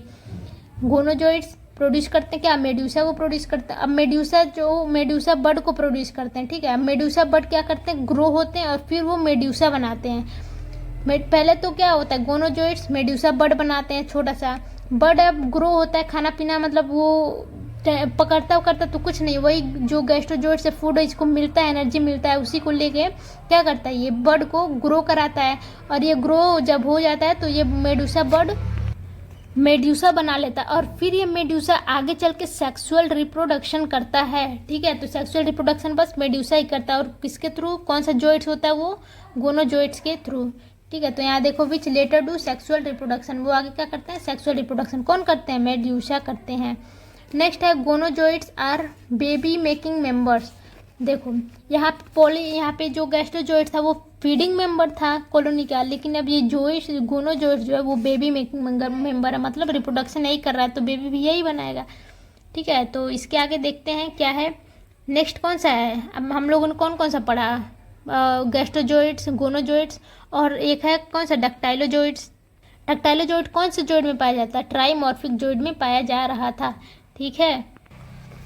गोनोजॉइड्स प्रोड्यूस करते हैं क्या, मेड्यूसा को प्रोड्यूस करते हैं। अब मेड्यूसा बर्ड को प्रोड्यूस करते हैं। ठीक है, अब मेड्यूसा बर्ड क्या करते हैं, ग्रो होते हैं और फिर वो मेड्यूसा बनाते हैं। पहले तो क्या होता है, गोनोजॉइड्स मेड्यूसा बर्ड बनाते हैं, छोटा सा बर्ड। अब ग्रो होता है, खाना पीना मतलब वो पकड़ता तो कुछ नहीं, वही जो गैस्ट्रोजॉइड से फूड इसको मिलता है, एनर्जी मिलता है, उसी को लेके क्या करता है, ये बर्ड को ग्रो कराता है। और ये ग्रो जब हो जाता है तो ये मेड्यूसा बना लेता है और फिर ये मेड्यूसा आगे चल के सेक्सुअल रिप्रोडक्शन करता है। ठीक है, तो सेक्सुअल रिप्रोडक्शन बस मेड्यूसा ही करता है, और किसके थ्रू, कौन सा जॉइड्स होता है, वो गोनोजॉइड्स के थ्रू। ठीक है, तो यहाँ देखो विच लेटर डू सेक्सुअल रिप्रोडक्शन, वो आगे क्या करते हैं, सेक्सुअल रिप्रोडक्शन कौन करते हैं, मेड्यूसा करते हैं। नेक्स्ट है गोनोजॉइड्स आर बेबी मेकिंग मेंबर्स। देखो यहाँ पे जो गैस्ट्रोजॉइड था वो फीडिंग मेंबर था कॉलोनी का, लेकिन अब ये गोनोजॉइड जो है वो बेबी मेकिंग मेंबर है, मतलब रिप्रोडक्शन नहीं कर रहा है, तो बेबी भी यही बनाएगा। ठीक है, तो इसके आगे देखते हैं क्या है। नेक्स्ट कौन सा है, अब हम लोगों ने कौन कौन सा पढ़ा, गैस्ट्रोजॉइड्स, गोनोजॉइड्स, और एक है कौन सा, डक्टाइलोजॉइड्स। डक्टाइलोजॉइड कौन से जॉइड में पाया जाता है, ट्राइमॉर्फिक जॉइड में पाया जा रहा था। ठीक है,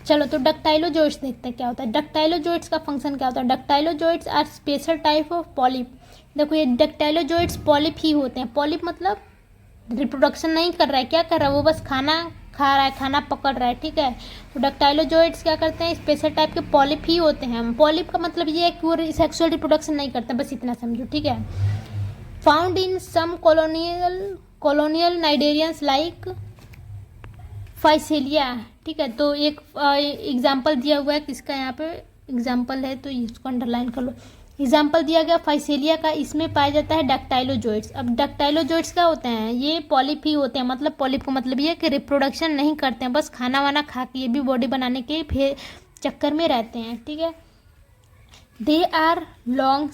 चलो तो डक्टाइलोजॉइड्स देखते हैं क्या होता है। डक्टाइलोजॉइड्स का फंक्शन क्या होता है, dactylozooids are special type of polyp. देखो ये डक्टाइलोजॉइड्स पॉलिप ही होते हैं। पॉलिप मतलब रिप्रोडक्शन नहीं कर रहा है, क्या कर रहा है, वो बस खाना खा रहा है, खाना पकड़ रहा है। ठीक है, तो डक्टाइलोजॉइड्स क्या करते हैं, स्पेशल टाइप के पॉलिप ही होते हैं। पॉलिप का मतलब ये है कि वो सेक्सुअल रिप्रोडक्शन नहीं करते, बस इतना समझो। ठीक है, found in some colonial cnidarians like Physalia. ठीक है, तो एक एग्जाम्पल दिया हुआ है, किसका यहाँ पे एग्जाम्पल है तो इसको अंडरलाइन कर लो। एग्जाम्पल दिया गया फाइसेलिया का, इसमें पाया जाता है डक्टाइलोजॉइड्स। अब डक्टाइलोजॉइड्स क्या होते हैं, ये पॉलिप ही होते हैं। मतलब पॉलिप का मतलब ये है कि रिप्रोडक्शन नहीं करते हैं, बस खाना वाना खा के ये भी बॉडी बनाने के फिर चक्कर में रहते हैं। ठीक है, they are long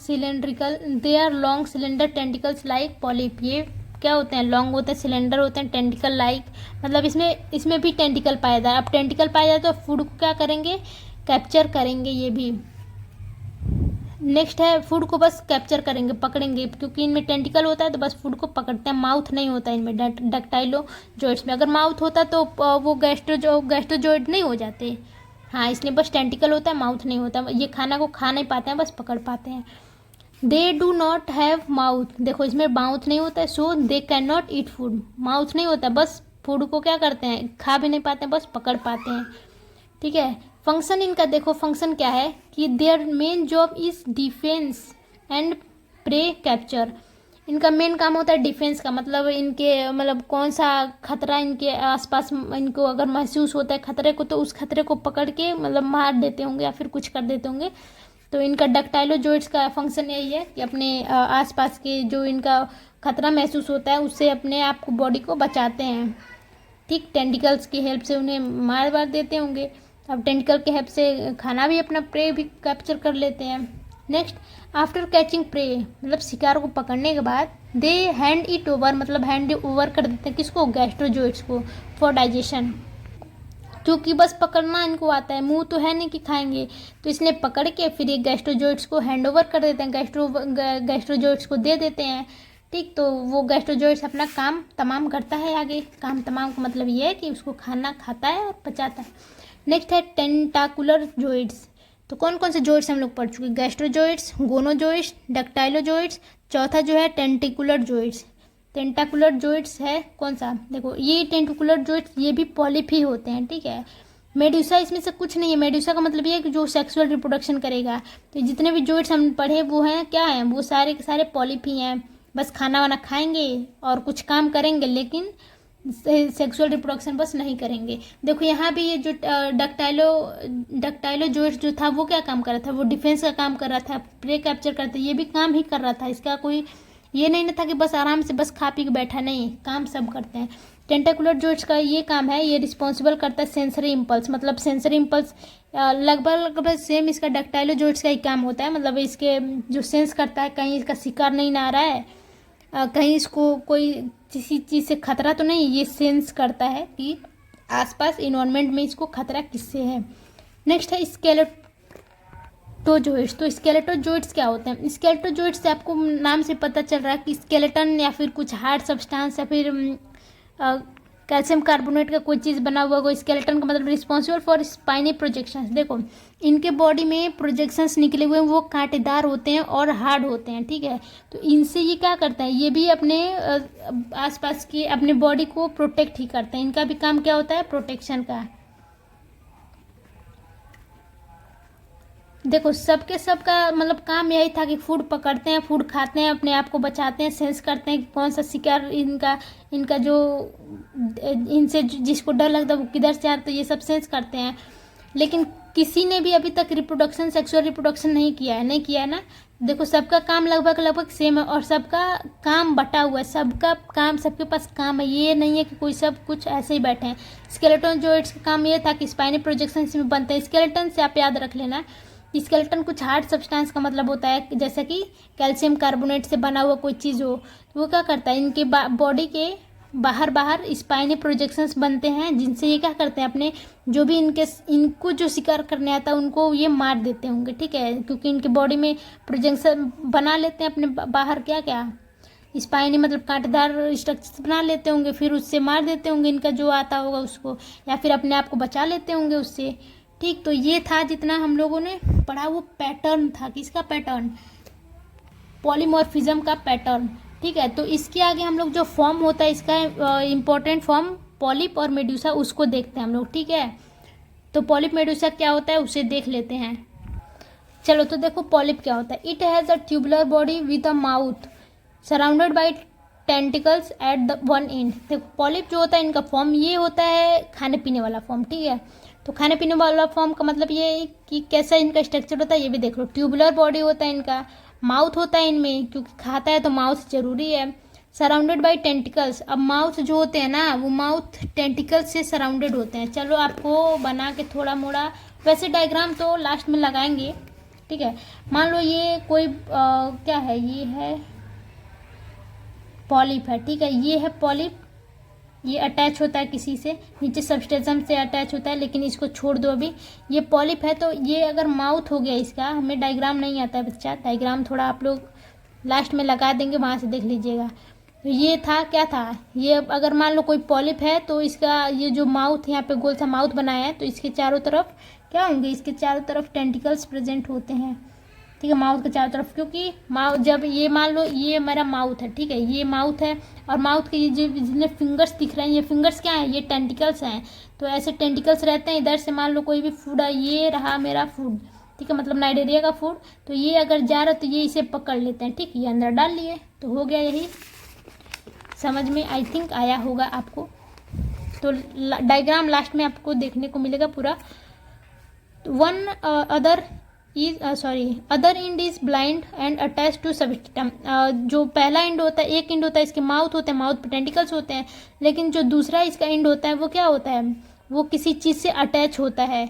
cylinder tentacles like polyp. ये क्या होते हैं, लॉन्ग होते हैं, सिलेंडर होते हैं, टेंटिकल लाइक, मतलब इसमें भी टेंटिकल पाया जाता है। अब टेंटिकल पाया जाता है तो फूड को क्या करेंगे, कैप्चर करेंगे। ये भी नेक्स्ट है, फूड को बस कैप्चर करेंगे, पकड़ेंगे, क्योंकि इनमें टेंटिकल होता है तो बस फूड को पकड़ते हैं। माउथ नहीं होता इनमें डक्टाइलोजोइड्स में। अगर माउथ होता तो वो गैस्ट्रोजोइड नहीं हो जाते। हाँ, इसलिए बस टेंटिकल होता है, माउथ नहीं होता। ये खाना को खा नहीं पाते हैं, बस पकड़ पाते हैं। They do not have mouth, देखो इसमें माउथ नहीं होता है, so they can not eat food. Mouth नहीं होता, बस फूड को क्या करते हैं, खा भी नहीं पाते हैं, बस पकड़ पाते हैं। ठीक है। फंक्शन इनका देखो, फंक्शन क्या है कि there main job is defence and prey capture. इनका मेन काम होता है डिफेंस का, मतलब इनके मतलब कौन सा खतरा इनके आसपास इनको अगर महसूस होता है खतरे को, तो उस खतरे को पकड़ के मतलब मार देते होंगे या फिर कुछ कर देते होंगे। तो इनका डक्टाइलोजोइड्स का फंक्शन यही है कि अपने आसपास के जो इनका खतरा महसूस होता है उससे अपने आप को, बॉडी को बचाते हैं। ठीक, टेंटिकल्स की हेल्प से उन्हें मार देते होंगे। अब टेंटिकल के हेल्प से खाना भी, अपना प्रे भी कैप्चर कर लेते हैं। नेक्स्ट, आफ्टर कैचिंग प्रे, मतलब शिकार को पकड़ने के बाद दे हैंड इट ओवर, मतलब हैंड ओवर कर देते हैं किसको, गैस्ट्रोजोइड्स को, फॉर डाइजेशन। क्योंकि बस पकड़ना इनको आता है, मुंह तो है नहीं कि खाएंगे, तो इसलिए पकड़ के फिर ये गैस्ट्रोजोइड्स को हैंड ओवर कर देते हैं, गैस्ट्रोजोइड्स को दे देते हैं। ठीक, तो वो गैस्ट्रोजोइड्स अपना काम तमाम करता है आगे। काम तमाम का मतलब ये है कि उसको खाना खाता है और पचाता है। नेक्स्ट है टेंटाकुलर जोइड्स। तो कौन कौन से जोइड्स हम लोग पढ़ चुके, गैस्ट्रोजोइड्स, गोनोजोइड्स, डक्टाइलोजोइड्स, चौथा जो है टेंटिकुलर जोइड्स। टेंटाकुलर जोइड्स है कौन सा, देखो ये टेंटिकुलर जोइड्स ये भी पॉलिप ही होते हैं। ठीक है। मेड्यूसा इसमें से कुछ नहीं है। मेड्यूसा का मतलब ये है कि जो सेक्सुअल रिप्रोडक्शन करेगा। तो जितने भी जोइड्स हम पढ़े वो हैं क्या हैं, वो सारे के सारे पॉलिप ही हैं। बस खाना वाना खाएंगे और कुछ काम करेंगे, लेकिन सेक्सुअल रिप्रोडक्शन बस नहीं करेंगे। देखो यहाँ भी ये जो डक्टाइलोजोइड्स जो था वो क्या काम कर रहा था, वो डिफेंस का काम कर रहा था, प्रे कैप्चर करता, ये भी काम ही कर रहा था। इसका कोई ये नहीं ना था कि बस आराम से बस खा पी के बैठा, नहीं, काम सब करते हैं। टेंटाकुलर जोइड्स का ये काम है, ये रिस्पॉन्सिबल करता है सेंसरी इम्पल्स, मतलब सेंसरी इम्पल्स लगभग सेम इसका डक्टाइलोजोइड्स का ही काम होता है। मतलब इसके जो सेंस करता है कहीं इसका शिकार नहीं ना आ रहा है, कहीं इसको कोई किसी चीज़ से खतरा तो नहीं, ये सेंस करता है कि आसपास इन्वायरमेंट में इसको खतरा किससे है। नेक्स्ट है स्केलेटोजोइड्स। तो स्केलेटोजोइड्स क्या होते हैं, स्केलेटोजोइड्स से आपको नाम से पता चल रहा है कि स्केलेटन या फिर कुछ हार्ड सब्सटेंस या फिर कैल्शियम कार्बोनेट का कोई चीज़ बना हुआ होगा। स्केलेटन का मतलब रिस्पॉन्सिबल फॉर स्पाइनी प्रोजेक्शंस। देखो इनके बॉडी में प्रोजेक्शंस निकले हुए हैं, वो कांटेदार होते हैं और हार्ड होते हैं। ठीक है। तो इनसे ये क्या करते हैं, ये भी अपने आसपास की अपने बॉडी को प्रोटेक्ट ही करते हैं। इनका भी काम क्या होता है, प्रोटेक्शन का। देखो सबका मतलब काम यही था कि फूड पकड़ते हैं, फूड खाते हैं, अपने आप को बचाते हैं, सेंस करते हैं कि कौन सा शिकार इनका जो इनसे जिसको डर लगता है वो किधर से आता है, ये सब सेंस करते हैं। लेकिन किसी ने भी अभी तक रिप्रोडक्शन, सेक्सुअल रिप्रोडक्शन नहीं किया है ना। देखो सबका काम लगभग सेम है और सबका काम बटा हुआ है, सबका काम, सबके पास काम है। ये नहीं है कि कोई सब कुछ ऐसे ही बैठे हैं। स्केलेटोजोइड्स का काम ये था कि स्पाइनी प्रोजेक्शन इसमें बनते हैं। स्केलेटन से आप याद रख लेना, स्केलेटन कुछ हार्ड सब्सटेंस का मतलब होता है, जैसे कि कैल्शियम कार्बोनेट से बना हुआ कोई चीज़ हो, तो वो क्या करता है, इनके बॉडी के बाहर स्पाइनी प्रोजेक्शंस बनते हैं, जिनसे ये क्या करते हैं, अपने जो भी इनको जो शिकार करने आता है उनको ये मार देते होंगे। ठीक है, क्योंकि इनके बॉडी में प्रोजेक्शन बना लेते हैं अपने बाहर क्या स्पाइनी मतलब कांटेदार स्ट्रक्चर बना लेते होंगे, फिर उससे मार देते होंगे इनका जो आता होगा उसको, या फिर अपने आप को बचा लेते होंगे उससे। ठीक, तो ये था जितना हम लोगों ने पढ़ा, वो पैटर्न था, किसका पैटर्न, पॉलीमॉर्फिज्म का पैटर्न। ठीक है, तो इसके आगे हम लोग जो फॉर्म होता है इसका इम्पोर्टेंट फॉर्म पॉलिप और मेड्यूसा, उसको देखते हैं हम लोग। ठीक है, तो पॉलिप मेड्यूसा क्या होता है उसे देख लेते हैं। चलो तो देखो पॉलिप क्या होता है। It has a tubular body with a mouth surrounded by tentacles at the one and. देखो पॉलिप जो होता है इनका फॉर्म ये होता है खाने पीने वाला फॉर्म। ठीक है, तो खाने पीने वाला फॉर्म का मतलब ये है कि कैसा इनका स्ट्रक्चर होता है, ये भी देख लो। ट्यूबुलर बॉडी होता है इनका, माउथ होता है इनमें, क्योंकि खाता है तो माउथ जरूरी है। सराउंडेड बाय टेंटिकल्स, अब माउथ जो होते हैं ना, वो माउथ टेंटिकल्स से सराउंडेड होते हैं। चलो आपको बना के थोड़ा मोड़ा, वैसे डायग्राम तो लास्ट में लगाएंगे। ठीक है, मान लो ये कोई क्या है, ये है पॉलिप है, ठीक है, ये है पॉलिप। ये अटैच होता है किसी से, नीचे सबस्टेशन से अटैच होता है, लेकिन इसको छोड़ दो अभी। ये पॉलिप है, तो ये अगर माउथ हो गया इसका, हमें डायग्राम नहीं आता है बच्चा, डायग्राम थोड़ा आप लोग लास्ट में लगा देंगे, वहाँ से देख लीजिएगा। तो ये था, क्या था ये, अगर मान लो कोई पॉलिप है तो इसका ये जो माउथ यहाँ पे गोल सा माउथ बनाया है, तो इसके चारों तरफ क्या होंगे, इसके चारों तरफ टेंटिकल्स प्रेजेंट होते हैं, ठीक है, माउथ के चारों तरफ। क्योंकि माउथ, जब ये मान लो ये मेरा माउथ है, ठीक है, ये माउथ है, और माउथ के ये जो जितने फिंगर्स दिख रहे हैं, ये फिंगर्स क्या हैं, ये टेंटिकल्स हैं। तो ऐसे टेंटिकल्स रहते हैं, इधर से मान लो कोई भी फूड है, ये रहा मेरा फूड, ठीक है, मतलब नाइडेरिया का फूड। तो ये अगर जा रहा है तो ये इसे पकड़ लेते हैं, ठीक, ये अंदर डाल लिए, तो हो गया। यही समझ में आई थिंक आया होगा आपको। तो डायग्राम लास्ट में आपको देखने को मिलेगा पूरा। One other end is blind end attach to substratum. जो पहला एंड होता है, एक एंड होता है इसके माउथ होते हैं, माउथ पे टेंटिकल्स होते हैं, लेकिन जो दूसरा इसका एंड होता है वो क्या होता है, वो किसी चीज़ से अटैच होता है,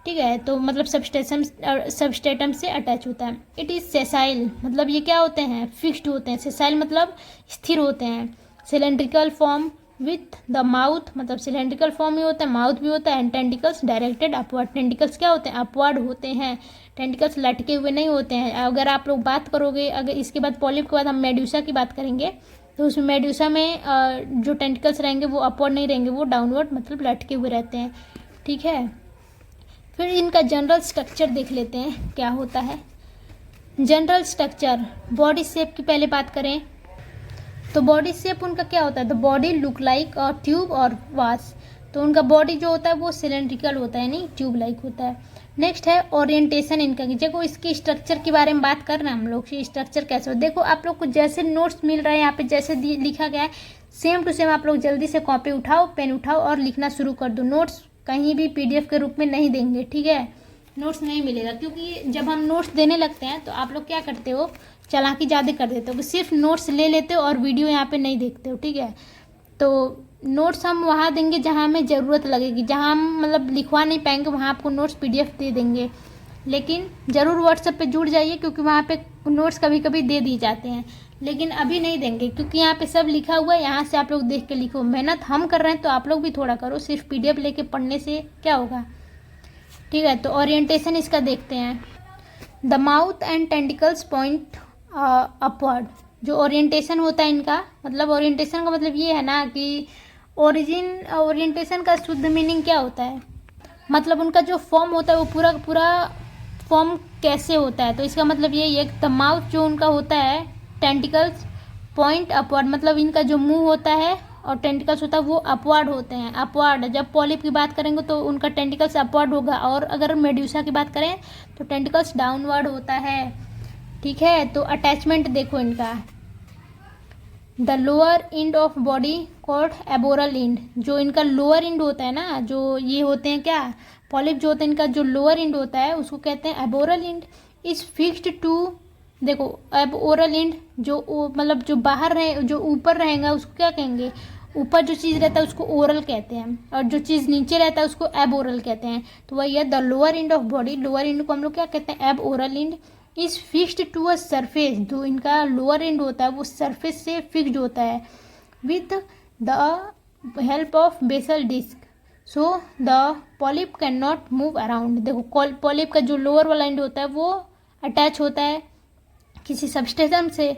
ठीक है, तो मतलब सबस्टेटम से अटैच होता है। इट इज़ सेसाइल, मतलब ये क्या होते हैं, फिक्स्ड होते हैं। सेसाइल मतलब स्थिर होते हैं। Cylindrical form with the mouth, मतलब सिलेंड्रिकल फॉर्म ही होता है, माउथ भी होता है, and tentacles directed upward. Tentacles क्या होते हैं, अपवर्ड होते हैं, टेंटिकल्स लटके हुए नहीं होते हैं। अगर आप लोग बात करोगे, अगर इसके बाद पॉलिप के बाद हम मेड्यूसा की बात करेंगे, तो उसमें मेड्यूसा में जो टेंटिकल्स रहेंगे वो अपवर्ड नहीं रहेंगे, वो डाउनवर्ड मतलब लटके हुए रहते हैं, ठीक है। फिर इनका जनरल स्ट्रक्चर देख लेते हैं क्या होता है। जनरल स्ट्रक्चर, बॉडी शेप की पहले बात करें तो बॉडी शेप उनका क्या होता है, the body look like a tube और वास। तो उनका बॉडी जो होता है वो सिलेंड्रिकल होता है, नहीं ट्यूब लाइक होता है। नेक्स्ट है ओरिएंटेशन इनका। देखो इसके स्ट्रक्चर के बारे में बात कर रहे हैं हम लोग कि स्ट्रक्चर कैसे हो। देखो आप लोग को जैसे नोट्स मिल रहे हैं यहाँ पे, जैसे लिखा गया है सेम टू सेम आप लोग जल्दी से कॉपी उठाओ, पेन उठाओ और लिखना शुरू कर दो। नोट्स कहीं भी पीडीएफ के रूप में नहीं देंगे, ठीक है, नोट्स नहीं मिलेगा। क्योंकि जब हम नोट्स देने लगते हैं तो आप लोग क्या करते हो, चालाकी ज़्यादा कर देते हो कि सिर्फ नोट्स ले लेते हो और वीडियो यहाँ पे नहीं देखते हो, ठीक है। तो नोट्स हम वहाँ देंगे जहाँ हमें ज़रूरत लगेगी, जहाँ हम मतलब लिखवा नहीं पाएंगे वहाँ आपको नोट्स पीडीएफ दे देंगे। लेकिन ज़रूर व्हाट्सएप पे जुड़ जाइए, क्योंकि वहाँ पे नोट्स कभी कभी दे दिए जाते हैं, लेकिन अभी नहीं देंगे क्योंकि यहाँ पे सब लिखा हुआ है। यहाँ से आप लोग देख के लिखो, मेहनत हम कर रहे हैं तो आप लोग भी थोड़ा करो, सिर्फ पीडीएफ लेके पढ़ने से क्या होगा, ठीक है। तो ओरिएंटेशन इसका देखते हैं। The mouth and tentacles point upward. जो ओरिएंटेशन होता है इनका, मतलब ओरिएंटेशन का मतलब ये है ना कि ओरिएंटेशन का शुद्ध मीनिंग क्या होता है, मतलब उनका जो फॉर्म होता है वो पूरा पूरा फॉर्म कैसे होता है। तो इसका मतलब ये है, द माउथ जो उनका होता है, टेंटिकल्स पॉइंट अपवर्ड, मतलब इनका जो मुंह होता है और टेंटिकल्स होता है वो अपवर्ड होते हैं, अपवर्ड। जब पॉलिप की बात करेंगे तो उनका टेंटिकल्स अपवर्ड होगा, और अगर मेड्यूसा की बात करें तो टेंटिकल्स डाउनवर्ड होता है, ठीक है। तो अटैचमेंट देखो इनका, the lower end of body called aboral end. जो इनका लोअर इंड होता है ना, जो ये होते हैं क्या पॉलिप जो होते हैं, इनका जो लोअर इंड होता है उसको कहते हैं aboral end. Is fixed to, देखो एबोरल इंड जो मतलब जो बाहर रहे, जो ऊपर रहेगा उसको क्या कहेंगे, ऊपर जो चीज़ रहता है उसको ओरल कहते हैं, और जो चीज़ नीचे रहता है उसको एब ओरल कहते हैं। तो वही है the lower end of body, lower end को हम लोग क्या कहते हैं, aboral end. Is fixed to a surface, जो इनका लोअर इंड होता है वो सरफेस से फिक्स्ड होता है, with the help of basal disc. So the polyp can not move around. देखो पॉलिप का जो लोअर वाला इंड होता है वो अटैच होता है किसी सबस्टेशन से,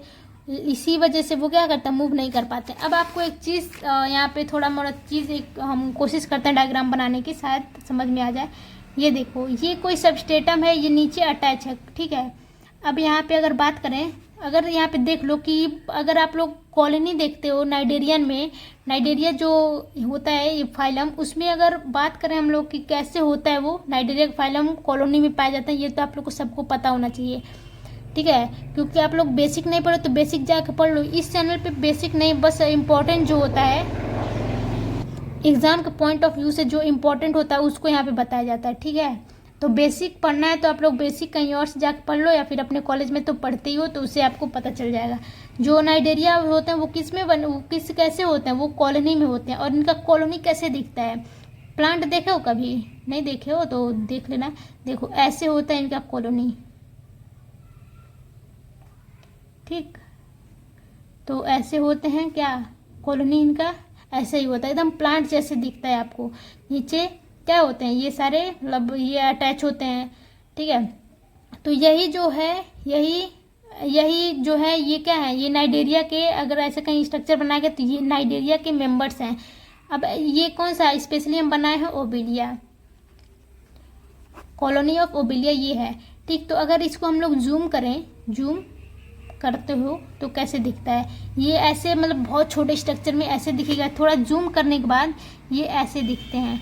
इसी वजह से वो क्या करता है, मूव नहीं कर पाते। अब आपको एक चीज़ यहाँ पे थोड़ा मोड़ा चीज़ एक हम कोशिश करते हैं डायग्राम बनाने की, शायद समझ में आ जाए। ये देखो ये कोई सबस्टेटम है, ये नीचे अटैच है, ठीक है। अब यहाँ पे अगर बात करें, अगर यहाँ पे देख लो कि अगर आप लोग कॉलोनी देखते हो नाइडेरियन में, नाइडेरिया जो होता है ये फाइलम, उसमें अगर बात करें हम लोग कि कैसे होता है वो नाइडेरिया फाइलम कॉलोनी में पाया जाता है, ये तो आप लोग को सबको पता होना चाहिए, ठीक है। क्योंकि आप लोग बेसिक नहीं पढ़ो तो बेसिक जाकर पढ़ लो। इस चैनल पे बेसिक नहीं, बस इम्पोर्टेंट जो होता है एग्जाम के पॉइंट ऑफ व्यू से जो इम्पोर्टेंट होता है उसको यहाँ पे बताया जाता है, ठीक है। तो बेसिक पढ़ना है तो आप लोग बेसिक कहीं और से जाकर पढ़ लो, या फिर अपने कॉलेज में तो पढ़ते ही हो तो उससे आपको पता चल जाएगा। जो नाइडेरिया होते हैं वो किस में वो किस कैसे होते हैं, वो कॉलोनी में होते हैं। और इनका कॉलोनी कैसे दिखता है, प्लांट देखे हो कभी, नहीं देखे हो तो देख लेना। देखो ऐसे होता है इनका कॉलोनी, ठीक। तो ऐसे होते हैं क्या, कॉलोनी इनका ऐसे ही होता है, एकदम प्लांट जैसे दिखता है आपको। नीचे क्या होते हैं, ये सारे मतलब ये अटैच होते हैं, ठीक है। तो यही जो है, यही जो है ये क्या है, ये नाइजीरिया के, अगर ऐसे कहीं स्ट्रक्चर बनाया गया तो ये नाइजीरिया के मेंबर्स हैं। अब ये कौन सा स्पेशली हम बनाए हैं, ओबिलिया, कॉलोनी ऑफ ओबिलिया ये है, ठीक। तो अगर इसको हम लोग जूम करें, जूम करते हो तो कैसे दिखता है, ये ऐसे मतलब बहुत छोटे स्ट्रक्चर में ऐसे दिखेगा, थोड़ा जूम करने के बाद ये ऐसे दिखते हैं।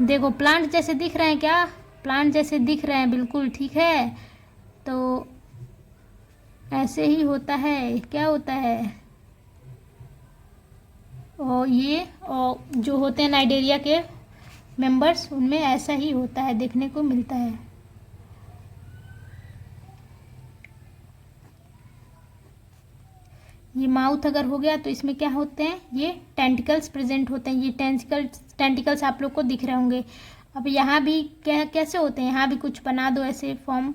देखो प्लांट जैसे दिख रहे हैं क्या, प्लांट जैसे दिख रहे हैं बिल्कुल, ठीक है। तो ऐसे ही होता है, क्या होता है, और ये और जो होते हैं नाइजीरिया के मेंबर्स, उनमें ऐसा ही होता है, देखने को मिलता है। ये माउथ अगर हो गया तो इसमें क्या होते हैं, ये टेंटिकल्स प्रेजेंट होते हैं, ये टेंटिकल्स आप लोग को दिख रहे होंगे। अब यहाँ भी क्या कैसे होते हैं, यहाँ भी कुछ बना दो ऐसे फॉर्म,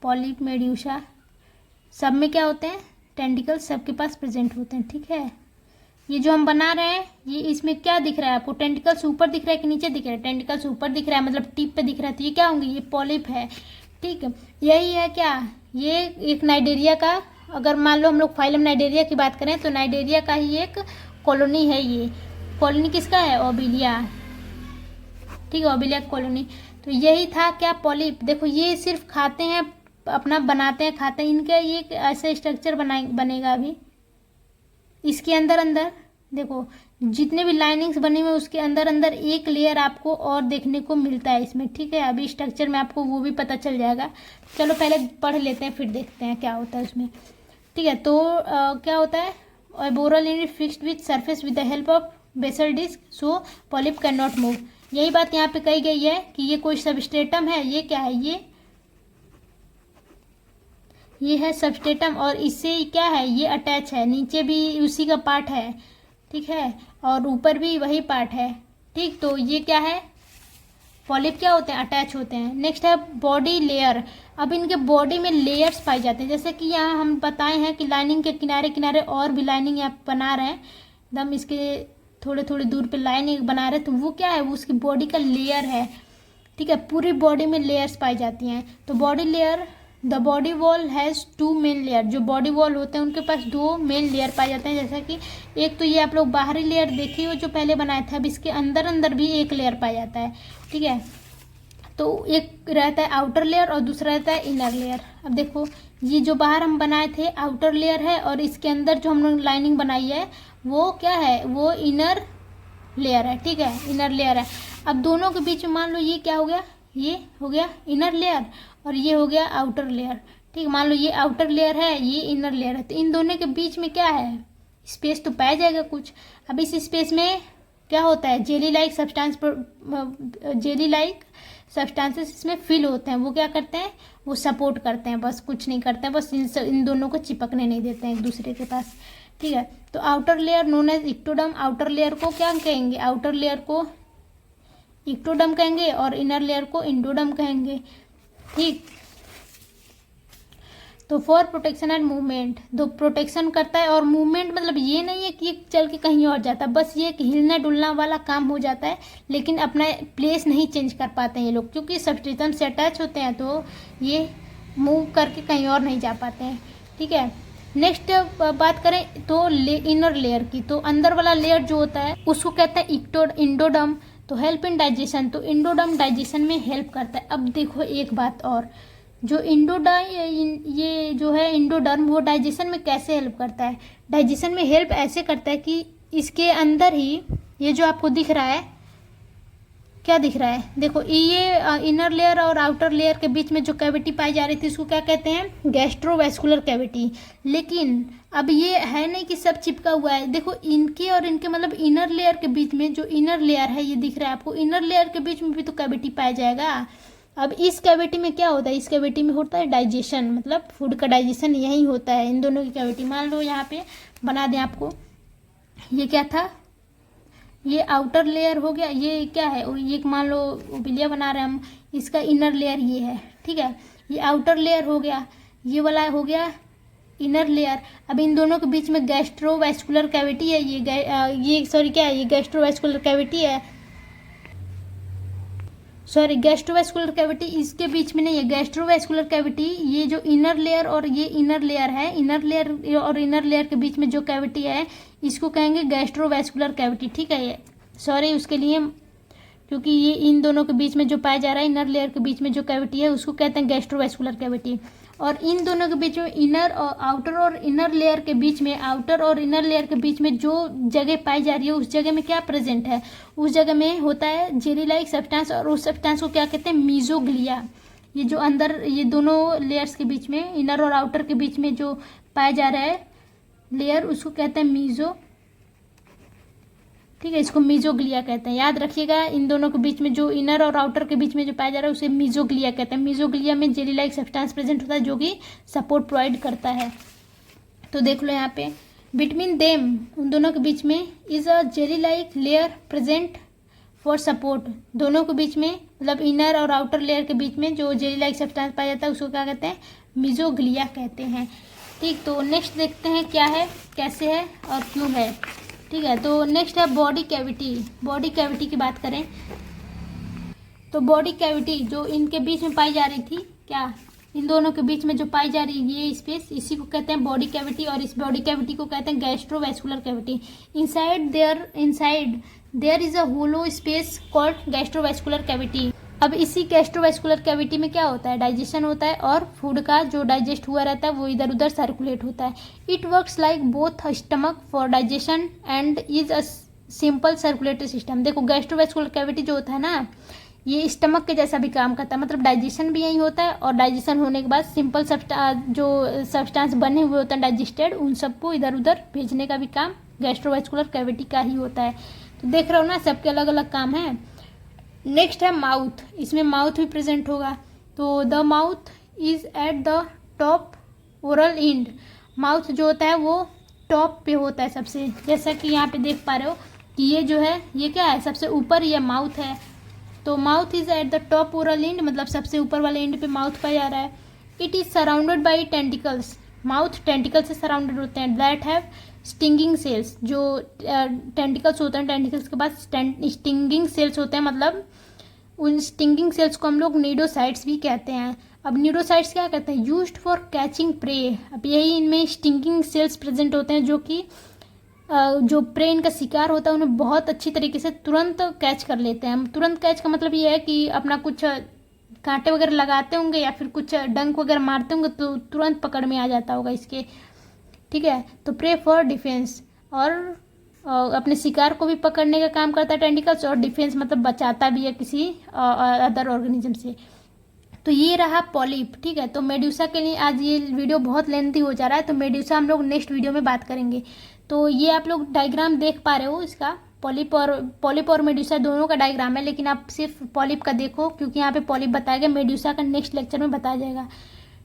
पॉलिप मेड्यूसा, सब में क्या होते हैं, टेंटिकल्स सबके पास प्रेजेंट होते हैं, ठीक है। ये जो हम बना रहे हैं, ये इसमें क्या दिख रहा है आपको, टेंटिकल्स ऊपर दिख रहा है कि नीचे दिख रहा है, टेंटिकल्स ऊपर दिख रहा है मतलब टिप पे दिख रहा है, तो ये क्या होंगे, ये पॉलिप है, ठीक है। यही है क्या, ये एक नाइजीरिया का, अगर मान लो हम लोग फाइलम नाइजीरिया की बात करें तो नाइजीरिया का ही एक कॉलोनी है। ये कॉलोनी किसका है, ओबिलिया, ठीक है, ओबिलिया कॉलोनी। तो यही था क्या, पॉलिप। देखो ये सिर्फ खाते हैं, अपना बनाते हैं, खाते हैं, इनका ये ऐसा स्ट्रक्चर बनेगा अभी इसके अंदर अंदर। देखो जितने भी लाइनिंग्स बनी हुई उसके अंदर अंदर एक लेयर आपको और देखने को मिलता है इसमें, ठीक है। अभी स्ट्रक्चर में आपको वो भी पता चल जाएगा। चलो पहले पढ़ लेते हैं फिर देखते हैं क्या होता है उसमें, ठीक है। तो क्या होता है, बोरल unit fixed with surface with the help of basal disc, so polyp can not move. यही बात यहाँ पे कही गई है कि ये कोई सबस्ट्रेटम है, ये क्या है, ये है सबस्ट्रेटम, और इससे क्या है, ये अटैच है, नीचे भी उसी का पार्ट है, ठीक है, और ऊपर भी वही पार्ट है, ठीक। तो ये क्या है, पॉलिप क्या होते हैं, अटैच होते हैं। नेक्स्ट है बॉडी लेयर। अब इनके बॉडी में लेयर्स पाए जाते हैं, जैसे कि यहाँ हम बताए हैं कि लाइनिंग के किनारे किनारे और भी लाइनिंग यहाँ बना रहे हैं, एकदम इसके थोड़े थोड़े दूर पे लाइनिंग बना रहे हैं, तो वो क्या है, वो उसकी बॉडी का लेयर है, ठीक है। पूरी बॉडी में लेयर्स पाई जाती हैं। तो body layer, the body wall has 2 main layer. जो बॉडी वॉल होते हैं उनके पास 2 मेन लेयर पाए जाते हैं, जैसा कि एक तो ये आप लोग बाहरी लेयर देखिए हो जो पहले बनाया था, अब इसके अंदर अंदर भी एक लेयर पाया जाता है, ठीक है। तो एक रहता है आउटर लेयर और दूसरा रहता है इनर लेयर। अब देखो ये जो बाहर हम बनाए थे आउटर लेयर है, और इसके अंदर जो हम लोग लाइनिंग बनाई है वो क्या है, वो इनर लेयर है, ठीक है, इनर लेयर है। अब दोनों के बीच में मान लो ये क्या हो गया, ये हो गया इनर लेयर और ये हो गया आउटर लेयर, ठीक। मान लो ये आउटर लेयर है, ये इनर लेयर है, तो इन दोनों के बीच में क्या है, स्पेस तो पाया जाएगा कुछ। अब इस स्पेस में क्या होता है, जेली लाइक सब्सटेंसेस इसमें फिल होते हैं, वो क्या करते हैं, वो सपोर्ट करते हैं, बस कुछ नहीं करते हैं, बस इन दोनों को चिपकने नहीं देते हैं एक दूसरे के पास, ठीक है। तो outer layer known as ectoderm, outer layer को क्या कहेंगे, आउटर लेयर को इक्टोडर्म कहेंगे और इनर लेयर को इंडोडर्म कहेंगे, ठीक। तो फॉर प्रोटेक्शन एंड मूवमेंट, दो प्रोटेक्शन करता है, और मूवमेंट मतलब ये नहीं है कि ये चल के कहीं और जाता है, बस ये हिलना डुलना वाला काम हो जाता है, लेकिन अपना प्लेस नहीं चेंज कर पाते हैं ये लोग, क्योंकि सबस्ट्रेटम से अटैच होते हैं, तो ये मूव करके कहीं और नहीं जा पाते हैं, ठीक है। नेक्स्ट बात करें तो इनर लेयर की, तो अंदर वाला लेयर जो होता है उसको कहता है इंडोडर्म। तो हेल्प इन डाइजेशन, तो इंडोडर्म डाइजेशन में हेल्प करता है। अब देखो एक बात और, जो ये जो है इंडोडर्म, वो डाइजेशन में कैसे हेल्प करता है, डाइजेशन में हेल्प ऐसे करता है कि इसके अंदर ही ये जो आपको दिख रहा है, क्या दिख रहा है, देखो ये इनर लेयर और आउटर लेयर के बीच में जो कैविटी पाई जा रही थी उसको क्या कहते हैं, गैस्ट्रोवैस्कुलर कैविटी। लेकिन अब ये है नहीं कि सब चिपका हुआ है, देखो इनके और इनके मतलब इनर लेयर के बीच में जो इनर लेयर है ये दिख रहा है आपको, इनर लेयर के बीच में भी तो कैविटी पाया जाएगा। अब इस कैविटी में क्या होता है, इस कैविटी में होता है डाइजेशन, मतलब फूड का डाइजेशन यही होता है, इन दोनों की कैविटी। मान लो यहाँ पे बना दें आपको, ये क्या था, ये आउटर लेयर हो गया, ये क्या है, ये मान लो ओबिलिया बना रहे हैं हम, इसका इनर लेयर ये है, ठीक है। ये आउटर लेयर हो गया, ये वाला हो गया इनर लेयर। अब इन दोनों के बीच में गैस्ट्रोवैस्कुलर कैविटी है, ये सॉरी क्या है, ये गैस्ट्रोवैस्कुलर कैविटी है, सॉरी गैस्ट्रोवैस्कुलर कैविटी इसके बीच में नहीं है। गैस्ट्रोवैस्कुलर कैविटी ये जो इनर लेयर और ये इनर लेयर है, इनर लेयर और इनर लेयर के बीच में जो कैविटी है इसको कहेंगे गैस्ट्रोवैस्कुलर कैविटी, ठीक है। ये सॉरी उसके लिए, क्योंकि ये इन दोनों के बीच में जो पाया जा रहा है, इनर लेयर के बीच में जो कैविटी है उसको कहते हैं गैस्ट्रोवैस्कुलर कैविटी। और इन दोनों के बीच में इनर और आउटर और इनर लेयर के बीच में, आउटर और इनर लेयर के बीच में जो जगह पाई जा रही है उस जगह में क्या प्रेजेंट है, उस जगह में होता है जेली लाइक सब्सटेंस, और उस सब्सटेंस को क्या कहते हैं, मीजोग्लिया। ये जो अंदर ये दोनों लेयर्स के बीच में, इनर और आउटर के बीच में जो पाया जा रहा है लेयर, उसको कहते हैं मीजो, ठीक है। इसको मीजोग्लिया कहते हैं, याद रखिएगा। इन दोनों के बीच में जो इनर और आउटर के बीच में जो पाया जा रहा है उसे मीजोग्लिया कहते हैं। मीजोग्लिया में जेली लाइक सब्सटेंस प्रेजेंट होता है जो कि सपोर्ट प्रोवाइड करता है। तो देख लो यहाँ पे, बिटवीन देम, उन दोनों के बीच में, is a jelly like layer present for support. दोनों के बीच में, मतलब इनर और आउटर लेयर के बीच में जो जेली लाइक सब्सटेंस पाया जाता है उसको क्या कहते हैं, मीजोग्लिया कहते हैं, ठीक। तो नेक्स्ट देखते हैं क्या है, कैसे है और क्यों है, ठीक है। तो नेक्स्ट है बॉडी कैविटी। बॉडी कैविटी की बात करें तो बॉडी कैविटी जो इनके बीच में पाई जा रही थी, क्या इन दोनों के बीच में जो पाई जा रही है ये स्पेस, इसी को कहते हैं बॉडी कैविटी, और इस बॉडी कैविटी को कहते हैं gastrovascular cavity. Inside there is a hollow space called gastrovascular cavity. अब इसी गैस्ट्रोवैस्कुलर कैविटी में क्या होता है, डाइजेशन होता है, और फूड का जो डाइजेस्ट हुआ रहता है वो इधर उधर सर्कुलेट होता है। It works like both stomach for digestion and is a simple circulatory system. देखो गैस्ट्रोवैस्कुलर कैविटी जो होता है ना, ये स्टमक के जैसा भी काम करता है, मतलब डाइजेशन भी यही होता है, और डाइजेशन होने के बाद सिंपल जो सब्सटेंस बने हुए होते हैं डाइजेस्टेड, उन सबको इधर उधर भेजने का भी काम गैस्ट्रोवैस्कुलर कैविटी का ही होता है। तो देख रहे हो ना, सबके अलग अलग काम है। नेक्स्ट है माउथ, इसमें माउथ भी प्रेजेंट होगा। तो the mouth is at the top oral and. Mouth जो होता है वो टॉप पे होता है सबसे, जैसा कि यहाँ पे देख पा रहे हो कि ये जो है ये क्या है, सबसे ऊपर ये माउथ है। तो mouth is at the top oral and, मतलब सबसे ऊपर वाले एंड पे माउथ पाया जा रहा है। It is surrounded by tentacles. Mouth tentacle से सराउंडेड होते हैं। That have stinging cells. जो टेंटिकल्स होते हैं, टेंटिकल्स के बाद स्टिंगिंग सेल्स होते हैं, मतलब उन स्टिंगिंग सेल्स को हम लोग नीडोसाइट्स भी कहते हैं। अब नीडोसाइट्स क्या कहते हैं, यूज्ड फॉर कैचिंग प्रे। अब यही इनमें स्टिंगिंग सेल्स प्रेजेंट होते हैं जो कि जो प्रे इनका शिकार होता है उन्हें बहुत अच्छी तरीके से तुरंत कैच कर लेते हैं। तुरंत कैच का मतलब ये है कि अपना कुछ कांटे वगैरह लगाते होंगे या फिर कुछ डंक वगैरह मारते होंगे तो तुरंत पकड़ में आ जाता होगा इसके, ठीक है। तो प्रे फॉर डिफेंस, और अपने शिकार को भी पकड़ने का काम करता है टेंटिकल्स, और डिफेंस मतलब बचाता भी है किसी अदर ऑर्गेनिज्म से। तो ये रहा पॉलिप, ठीक है। तो मेड्यूसा के लिए आज ये वीडियो बहुत लेंथी हो जा रहा है, तो मेड्यूसा हम लोग नेक्स्ट वीडियो में बात करेंगे। तो ये आप लोग डायग्राम देख पा रहे हो इसका, पॉलिप और मेड्यूसा दोनों का डायग्राम है, लेकिन आप सिर्फ पॉलिप का देखो क्योंकि यहाँ पे पॉलिप बताया गया, मेड्यूसा का नेक्स्ट लेक्चर में बताया जाएगा,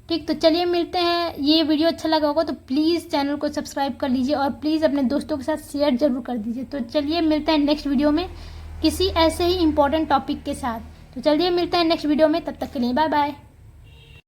ठीक। तो चलिए मिलते हैं। ये वीडियो अच्छा लगा होगा तो प्लीज़ चैनल को सब्सक्राइब कर लीजिए और प्लीज़ अपने दोस्तों के साथ शेयर जरूर कर दीजिए। तो चलिए मिलते हैं नेक्स्ट वीडियो में किसी ऐसे ही इंपॉर्टेंट टॉपिक के साथ। तो चलिए मिलते हैं नेक्स्ट वीडियो में, तब तक के लिए बाय बाय।